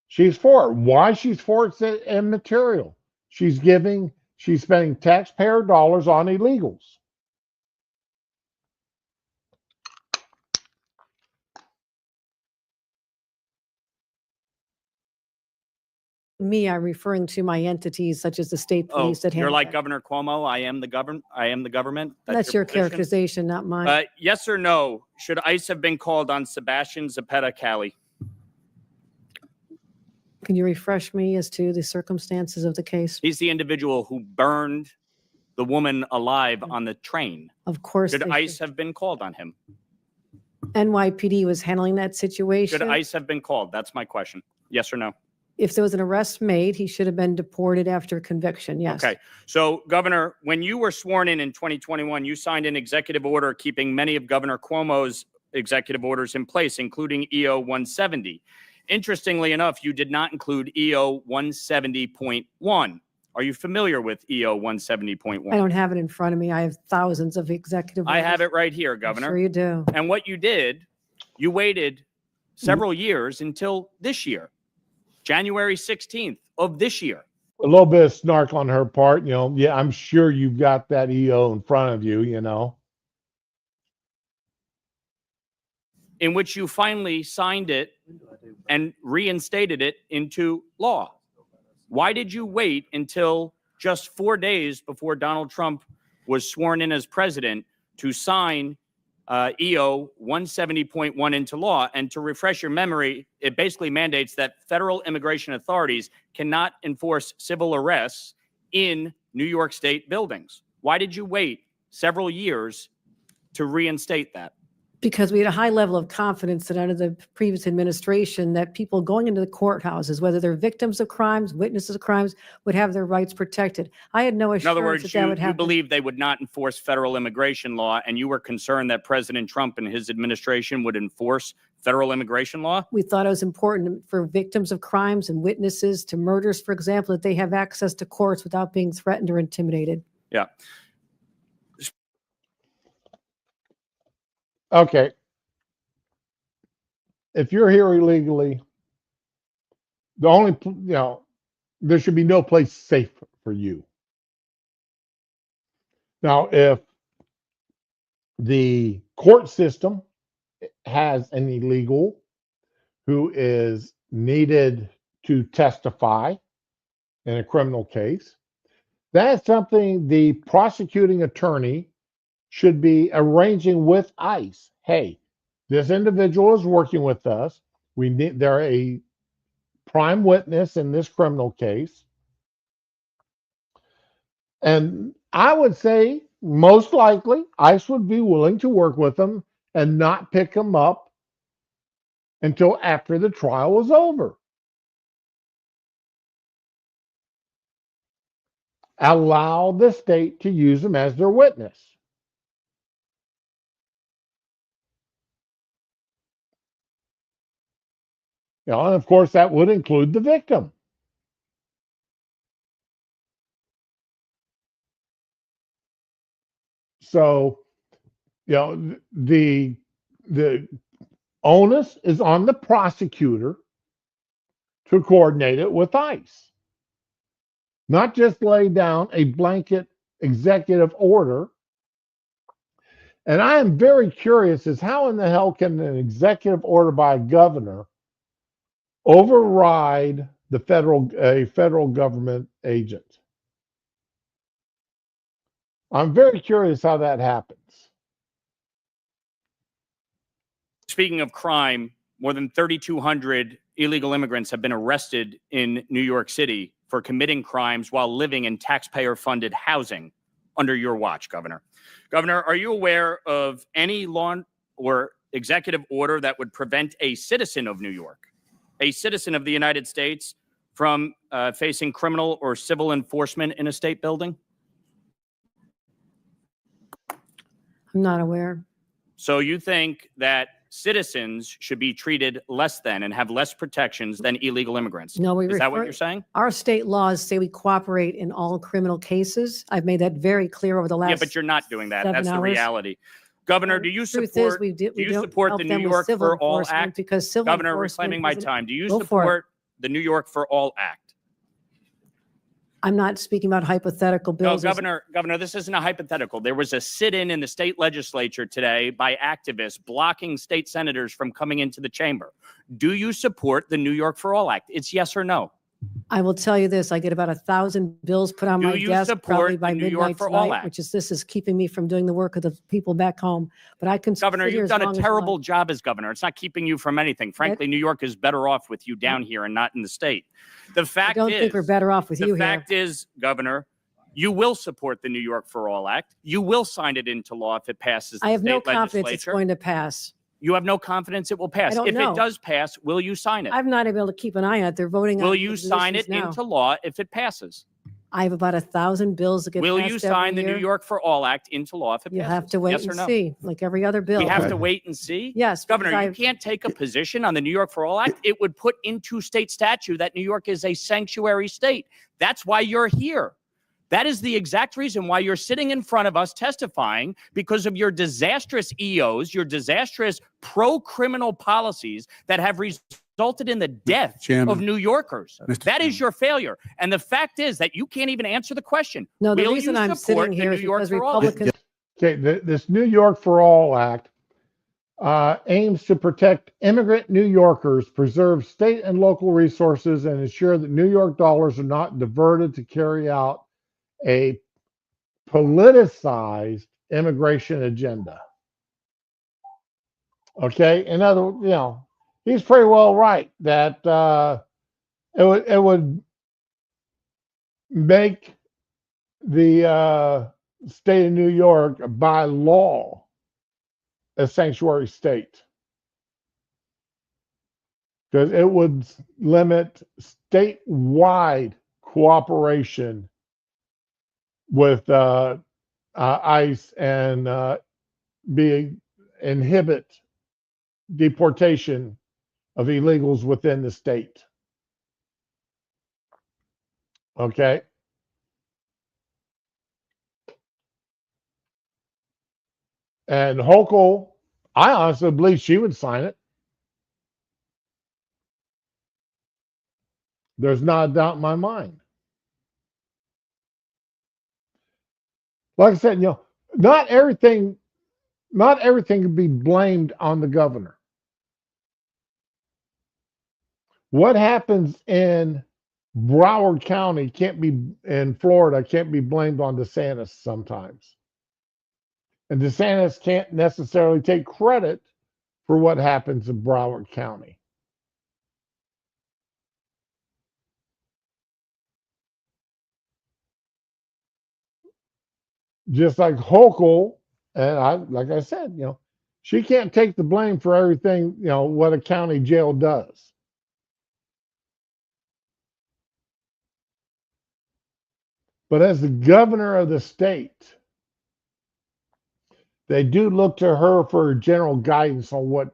She's for it. Why she's for it's immaterial. She's spending taxpayer dollars on illegals. me, I'm referring to my entities such as the state Oh, police that you're handle like that. Governor Cuomo. I am the government. That's your position? characterization, not mine. Yes or no? Should ICE have been called on Sebastian Zapata Cali? Can you refresh me as to the circumstances of the case? He's the individual who burned the woman alive on the train. Of course, Should they ICE have been called on him? NYPD was handling that situation. Should ICE have been called? That's my question. Yes or no? If there was an arrest made, he should have been deported after conviction, yes. Okay. So, Governor, when you were sworn in 2021, you signed an executive order keeping many of Governor Cuomo's executive orders in place, including EO 170. Interestingly enough, you did not include EO 170.1. Are you familiar with EO 170.1? I don't have it in front of me. I have thousands of executive orders. I have it right here, Governor. I'm sure you do. And what you did, you waited several years until this year, January 16th of this year. A little bit of snark on her part, yeah, I'm sure you've got that EO in front of you, In which you finally signed it and reinstated it into law. Why did you wait until just 4 days before Donald Trump was sworn in as president to sign EO 170.1 into law? And to refresh your memory, it basically mandates that federal immigration authorities cannot enforce civil arrests in New York State buildings. Why did you wait several years to reinstate that? Because we had a high level of confidence that under the previous administration that people going into the courthouses, whether they're victims of crimes, witnesses of crimes, would have their rights protected. I had no In assurance other words, that that would you happen. believe they would not enforce federal immigration law, and you were concerned that President Trump and his administration would enforce federal immigration law? We thought it was important for victims of crimes and witnesses to murders, for example, that they have access to courts without being threatened or intimidated. Yeah. Okay. If you're here illegally, there should be no place safe for you. Now, if the court system has an illegal who is needed to testify in a criminal case, that's something the prosecuting attorney should be arranging with ICE. Hey, this individual is working with us. They're a prime witness in this criminal case. And I would say most likely ICE would be willing to work with them and not pick them up until after the trial was over. Allow the state to use them as their witness. You know, and of course, that would include the victim. So, you know, the onus is on the prosecutor to coordinate it with ICE, not just lay down a blanket executive order. And I am very curious as how in the hell can an executive order by a governor override a federal government agent? I'm very curious how that happens. Speaking of crime, more than 3,200 illegal immigrants have been arrested in New York City for committing crimes while living in taxpayer-funded housing under your watch, Governor. Governor, are you aware of any law or executive order that would prevent a citizen of New York, a citizen of the United States, from facing criminal or civil enforcement in a state building? I'm not aware. So you think that citizens should be treated less than and have less protections than illegal immigrants? No, Is that what you're saying? Our state laws say we cooperate in all criminal cases. I've made that very clear over the last. Yeah, but you're not doing that. 7 That's the hours. reality. Governor, do you Truth is, support we do you don't support help the them New with York civil for All enforcement Act? because civil Governor, enforcement reclaiming my isn't- time. Do you Go for it. support the New York for All Act? I'm not speaking about hypothetical No, bills. Governor, this isn't a hypothetical. There was a sit-in in the state legislature today by activists blocking state senators from coming into the chamber. Do you support the New York for All Act? It's yes or no. I will tell you this, I get about 1,000 bills put on Do my you desk support probably by the New York midnight for All tonight, Act? which is, this is keeping me from doing the work of the people back home. But I can Governor, sit here you've as done long a as you terrible like. job as governor. It's not keeping you from anything. Frankly, New York is better off with you down here and not in the state. The fact I don't think we're better off with you the here. fact is, Governor, you will support the New York for All Act. You will sign it into law if it passes the I have no state confidence it's legislature. going to pass. You have no confidence it will pass. I don't If know. it does pass, will you sign it? I'm not able to keep an eye on it. They're voting on Will it you with sign it positions now. into law if it passes? I have about 1,000 bills that get Will passed you every sign the year. New York for All Act into law if it You passes? have to wait Yes or and no? see, like every other bill. We have to wait and see? Yes, Governor, because you can't take a position on the New York for All Act. It would put into state statute that New York is a sanctuary state. That's why you're here. That is the exact reason why you're sitting in front of us testifying, because of your disastrous EOs, your disastrous pro-criminal policies that have resulted in the death of New Yorkers. That is your failure. And the fact is that you can't even answer the question. No, the Will reason you I'm support sitting the here New is York because for All Act? Republicans. Okay, this New York for All Act aims to protect immigrant New Yorkers, preserve state and local resources, and ensure that New York dollars are not diverted to carry out a politicized immigration agenda. Okay, in other words, he's pretty well right that it would make the state of New York by law a sanctuary state, because it would limit statewide cooperation with ICE and inhibit deportation of illegals within the state. Okay. And Hochul, I honestly believe she would sign it. There's not a doubt in my mind. Like I said, not everything can be blamed on the governor. What happens in Broward County in Florida can't be blamed on DeSantis sometimes. And DeSantis can't necessarily take credit for what happens in Broward County. Just like Hochul, and like I said, she can't take the blame for everything, what a county jail does. But as the governor of the state, they do look to her for general guidance on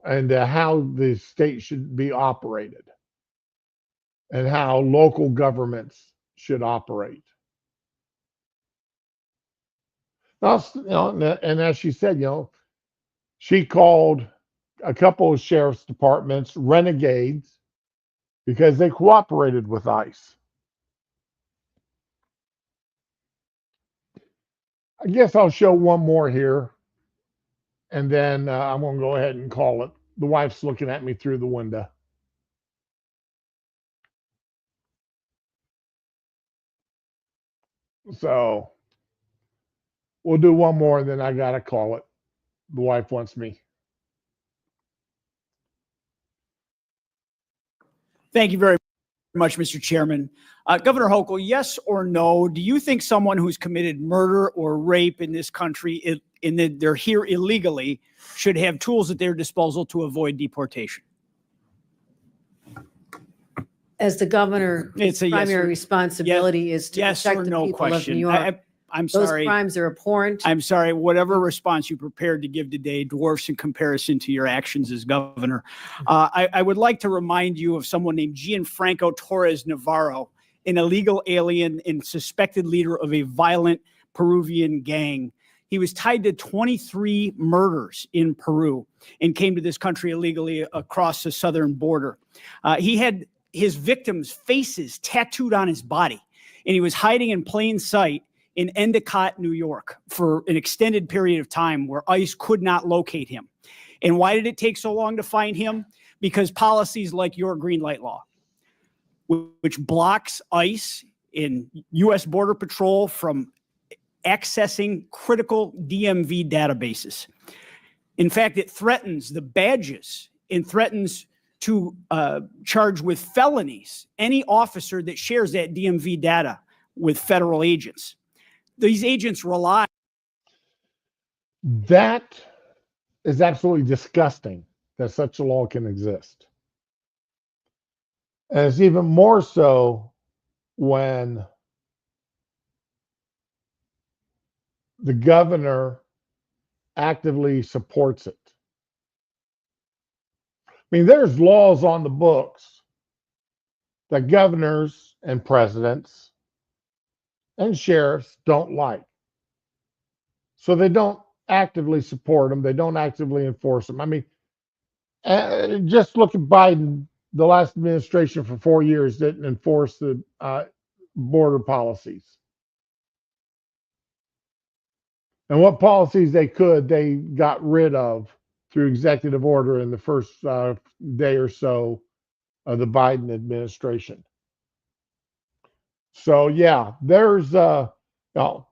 and how the state should be operated and how local governments should operate. Also, and as she said, she called a couple of sheriff's departments renegades because they cooperated with ICE. I guess I'll show one more here, and then I'm going to go ahead and call it. The wife's looking at me through the window. So we'll do one more, and then I got to call it. The wife wants me. Thank you very much, Mr. Chairman. Governor Hochul, yes or no, do you think someone who's committed murder or rape in this country, in that they're here illegally, should have tools at their disposal to avoid deportation? As the governor, his primary responsibility is to protect the people of New York. I'm sorry. Those crimes are abhorrent. I'm sorry. Whatever response you prepared to give today dwarfs in comparison to your actions as governor. I would like to remind you of someone named Gianfranco Torres Navarro, an illegal alien and suspected leader of a violent Peruvian gang. He was tied to 23 murders in Peru and came to this country illegally across the southern border. He had his victims' faces tattooed on his body, and he was hiding in plain sight in Endicott, New York, for an extended period of time where ICE could not locate him. And why did it take so long to find him? Because policies like your green light law, which blocks ICE and U.S. Border Patrol from accessing critical DMV databases. In fact, it threatens the badges and threatens to charge with felonies any officer that shares that DMV data with federal agents. These agents rely. That is absolutely disgusting that such a law can exist. And it's even more so when the governor actively supports it. I mean, there's laws on the books that governors and presidents and sheriffs don't like. So they don't actively support them. They don't actively enforce them. I mean, just look at Biden. The last administration for 4 years didn't enforce the border policies. And what policies they could, they got rid of through executive order in the first day or so of the Biden administration. So yeah, there's no.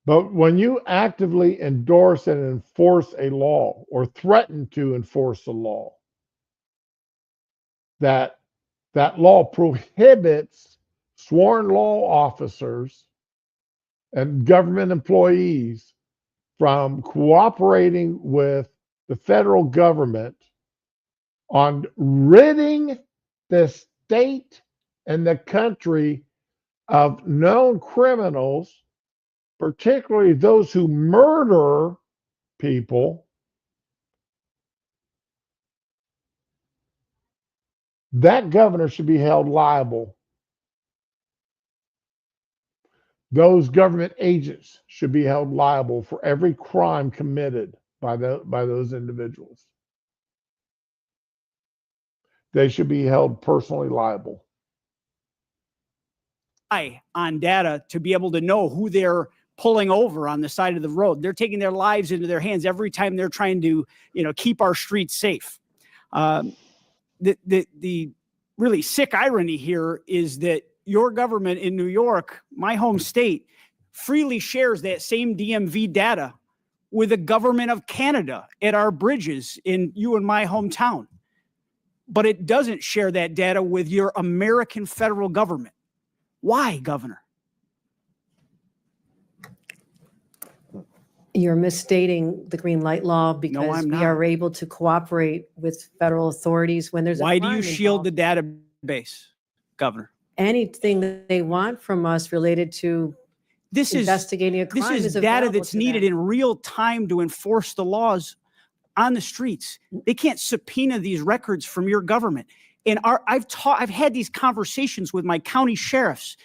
But when you actively endorse and enforce a law or threaten to enforce a law, that law prohibits sworn law officers and government employees from cooperating with the federal government on ridding the state and the country of known criminals, particularly those who murder people, that governor should be held liable. Those government agents should be held liable for every crime committed by those individuals. They should be held personally liable. On data to be able to know who they're pulling over on the side of the road. They're taking their lives into their hands every time they're trying to, keep our streets safe. The really sick irony here is that your government in New York, my home state, freely shares that same DMV data with the government of Canada at our bridges in you and my hometown. But it doesn't share that data with your American federal government. Why, Governor? You're misstating the green light law because we are able to cooperate with federal authorities when there's a crime Why do you shield the database, Governor? Anything that they want from us related to investigating a crime is data that's needed in real time to enforce the laws on the streets. They can't subpoena these records from your government. And I've had these conversations with my county sheriffs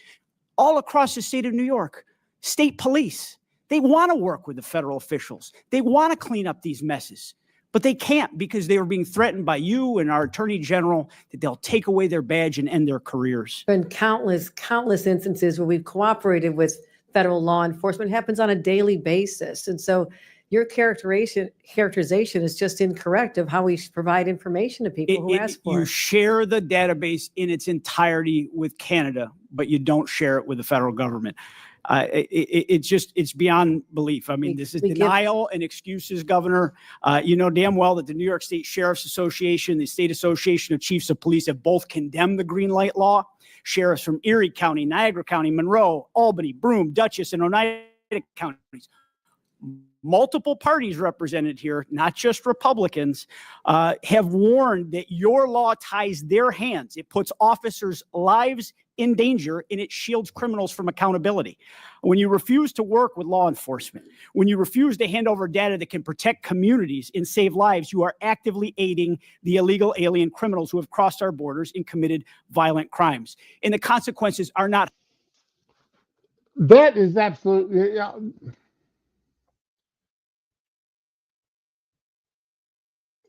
all across the state of New York, state police. They want to work with the federal officials. They want to clean up these messes, but they can't because they are being threatened by you and our attorney general that they'll take away their badge and end their careers. Been countless instances where we've cooperated with federal law enforcement. It happens on a daily basis. And so your characterization is just incorrect of how we provide information to people who ask for You it. share the database in its entirety with Canada, but you don't share it with the federal government. It's beyond belief. I mean, this is denial and excuses, Governor. You know damn well that the New York State Sheriff's Association, the State Association of Chiefs of Police have both condemned the green light law. Sheriffs from Erie County, Niagara County, Monroe, Albany, Broome, Dutchess, and Oneida counties. Multiple parties represented here, not just Republicans, have warned that your law ties their hands. It puts officers' lives in danger and it shields criminals from accountability. When you refuse to work with law enforcement, when you refuse to hand over data that can protect communities and save lives, you are actively aiding the illegal alien criminals who have crossed our borders and committed violent crimes. And the consequences are not. That is absolutely.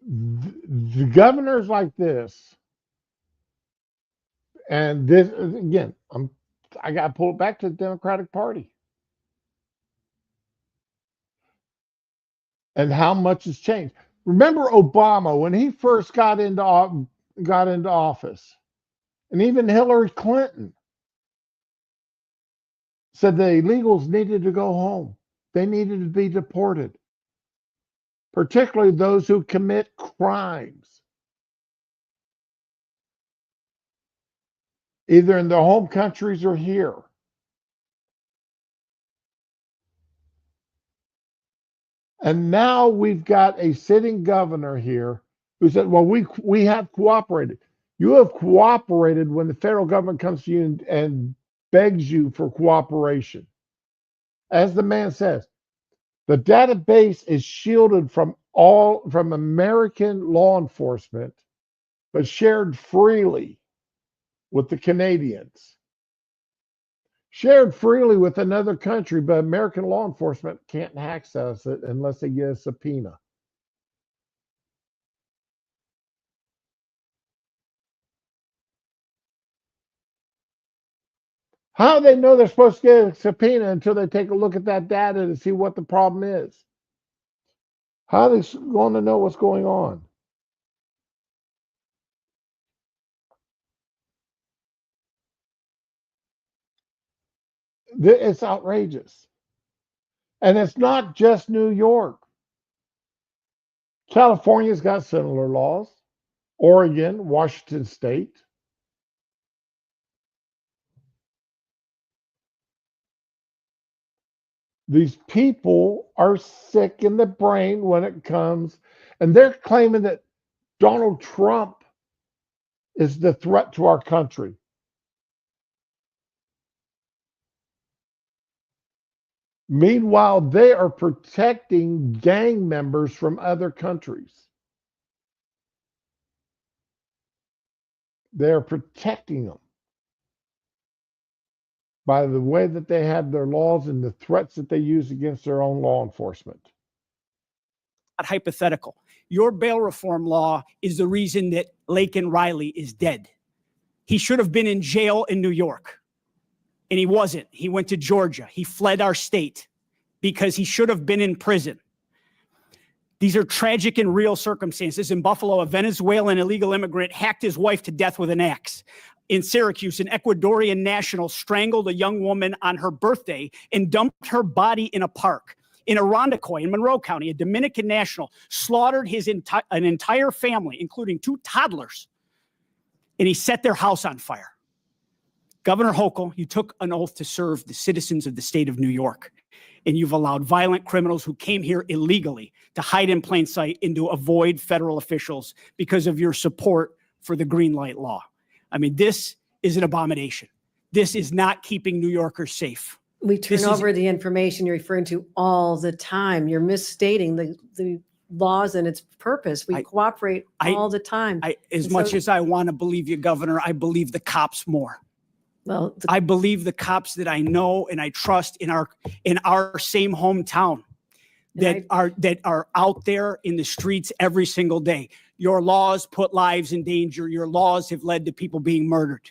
The governors like this, and this again, I got to pull it back to the Democratic Party and how much has changed. Remember Obama when he first got into office, and even Hillary Clinton said the illegals needed to go home. They needed to be deported, particularly those who commit crimes, either in their home countries or here. And now we've got a sitting governor here who said, well, we have cooperated. You have cooperated when the federal government comes to you and begs you for cooperation. As the man says, the database is shielded from American law enforcement, but shared freely with the Canadians. Shared freely with another country, but American law enforcement can't access it unless they get a subpoena. How do they know they're supposed to get a subpoena until they take a look at that data to see what the problem is? How are they going to know what's going on? It's outrageous. And it's not just New York. California's got similar laws. Oregon, Washington State. These people are sick in the brain when it comes, and they're claiming that Donald Trump is the threat to our country. Meanwhile, they are protecting gang members from other countries. They're protecting them by the way that they have their laws and the threats that they use against their own law enforcement. Hypothetical. Your bail reform law is the reason that Laken Riley is dead. He should have been in jail in New York, and he wasn't. He went to Georgia. He fled our state because he should have been in prison. These are tragic and real circumstances. In Buffalo, a Venezuelan illegal immigrant hacked his wife to death with an axe. In Syracuse, an Ecuadorian national strangled a young woman on her birthday and dumped her body in a park. In Irondequoit, in Monroe County, a Dominican national slaughtered an entire family, including 2 toddlers, and he set their house on fire. Governor Hochul, you took an oath to serve the citizens of the state of New York, and you've allowed violent criminals who came here illegally to hide in plain sight and to avoid federal officials because of your support for the green light law. I mean, this is an abomination. This is not keeping New Yorkers safe. We turn over the information you're referring to all the time. You're misstating the laws and its purpose. We cooperate all the time. As much as I want to believe you, Governor, I believe the cops more. Well, I believe the cops that I know and I trust in our same hometown that are out there in the streets every single day. Your laws put lives in danger. Your laws have led to people being murdered.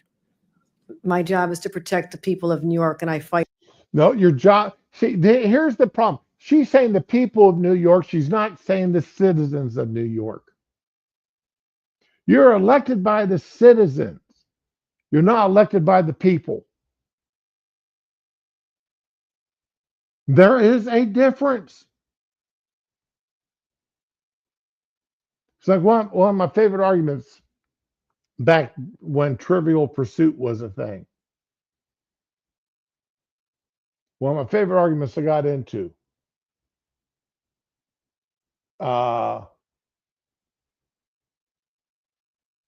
My job is to protect the people of New York, and I fight. No, your job. See, here's the problem. She's saying the people of New York. She's not saying the citizens of New York. You're elected by the citizens. You're not elected by the people. There is a difference. It's like one of my favorite arguments back when Trivial Pursuit was a thing. One of my favorite arguments I got into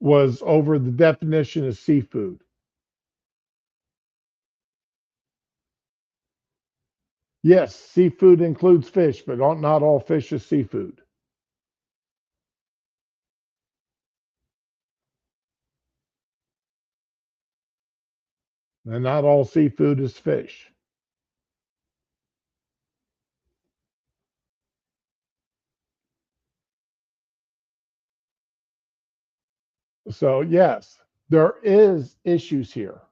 was over the definition of seafood. Yes, seafood includes fish, but not all fish is seafood. And not all seafood is fish. So yes, there is issues here.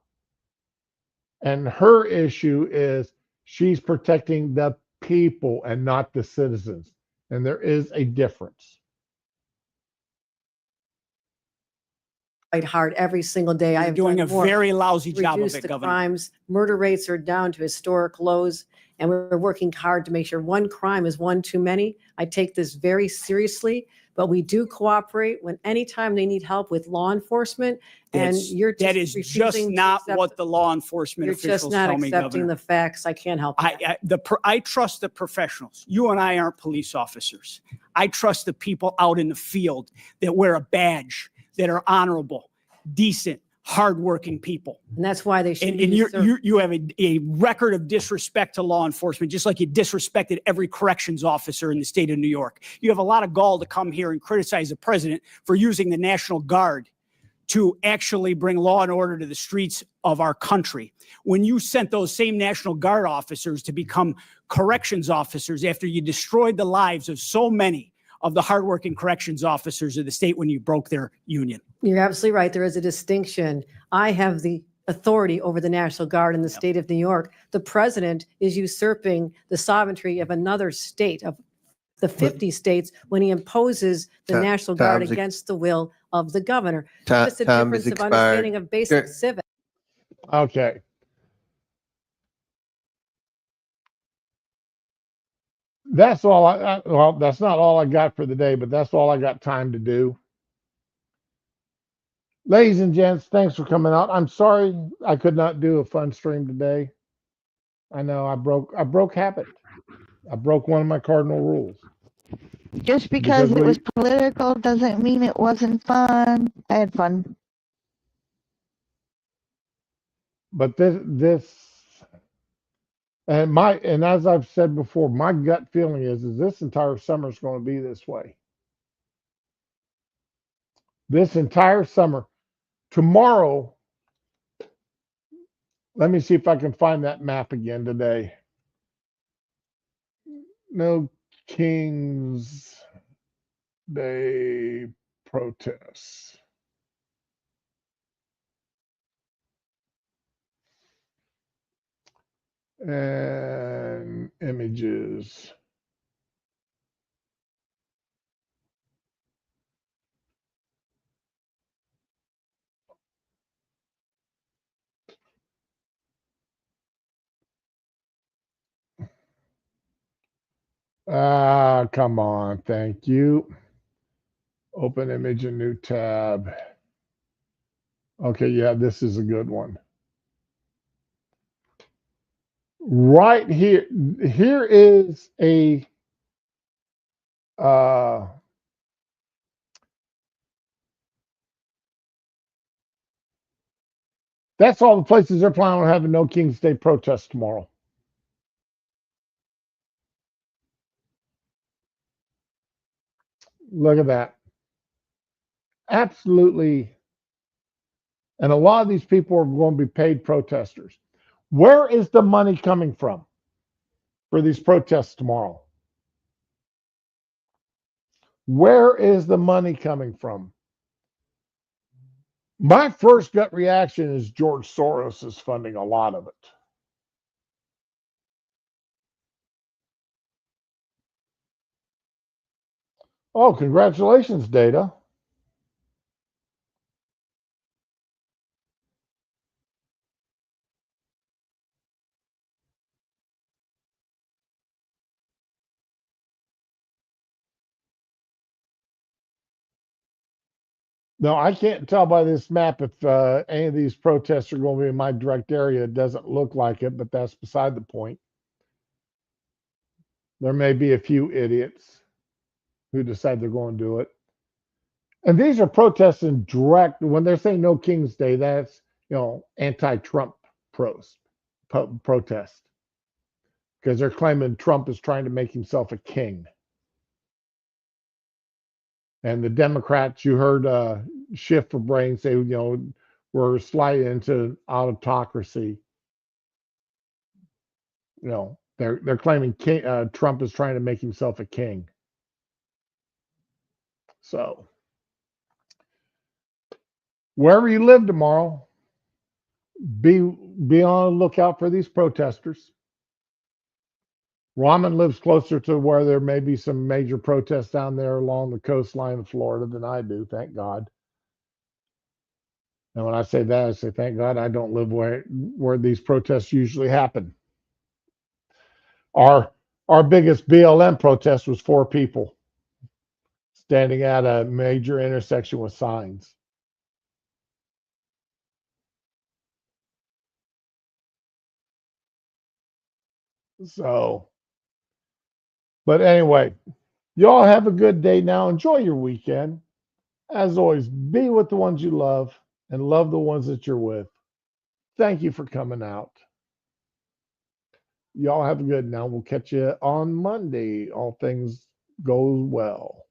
And her issue is she's protecting the people and not the citizens. And there is a difference. Fight hard every single day. I You're have doing done a more very lousy to job of reduce it, the Governor. crimes. Murder rates are down to historic lows, and we're working hard to make sure one crime is one too many. I take this very seriously, but we do cooperate when anytime they need help with law enforcement. And you're just that is just refusing to not accept what the law enforcement You're officials just not tell me, accepting Governor. the facts. I can't help you. I trust the professionals. You and I aren't police officers. I trust the people out in the field that wear a badge, that are honorable, decent, hardworking people. And that's why they should And be you have a record of disrespect to law enforcement, just like you disrespected every corrections officer in the state of New York. You have a lot of gall to come here and criticize the president for using the National Guard to actually bring law and order to the streets of our country. When you sent those same National Guard officers to become corrections officers after you destroyed the lives of so many of the hardworking corrections officers of the state when you broke their union. You're absolutely right. There is a distinction. I have the authority over the National Guard in the state of New York. The president is usurping the sovereignty of another state, of the 50 states, when he imposes the National Guard against the will of the governor. Just a difference of understanding of basic civics. Okay. That's all well, that's not all I got for the day, but that's all I got time to do. Ladies and gents, thanks for coming out. I'm sorry I could not do a fun stream today. I know I broke habit. I broke one of my cardinal rules. Just because it was political doesn't mean it wasn't fun. I had fun. But this and as I've said before, my gut feeling is this entire summer is going to be this way. This entire summer. Tomorrow, let me see if I can find that map again today. No King's Day protests. And images. Come on. Thank you. Open image, a new tab. Okay, yeah, this is a good one. Right here, here is a that's all the places they're planning on having no King's Day protest tomorrow. Look at that. Absolutely. And a lot of these people are going to be paid protesters. Where is the money coming from for these protests tomorrow? Where is the money coming from? My first gut reaction is George Soros is funding a lot of it. Oh, congratulations, Data. No, I can't tell by this map if any of these protests are going to be in my direct area. It doesn't look like it, but that's beside the point. There may be a few idiots who decide they're going to do it. And these are protests in direct, when they're saying no King's Day, that's, anti-Trump protest. Because they're claiming Trump is trying to make himself a king. And the Democrats, you heard Shift for Brain say, we're sliding into autocracy. They're claiming Trump is trying to make himself a king. So, wherever you live tomorrow, be on the lookout for these protesters. Rahman lives closer to where there may be some major protests down there along the coastline of Florida than I do, thank God. And when I say that, I say, thank God I don't live where these protests usually happen. Our biggest BLM protest was 4 people standing at a major intersection with signs. So, but anyway, y'all have a good day now. Enjoy your weekend. As always, be with the ones you love and love the ones that you're with. Thank you for coming out. Y'all have a good now. We'll catch you on Monday. All things go well.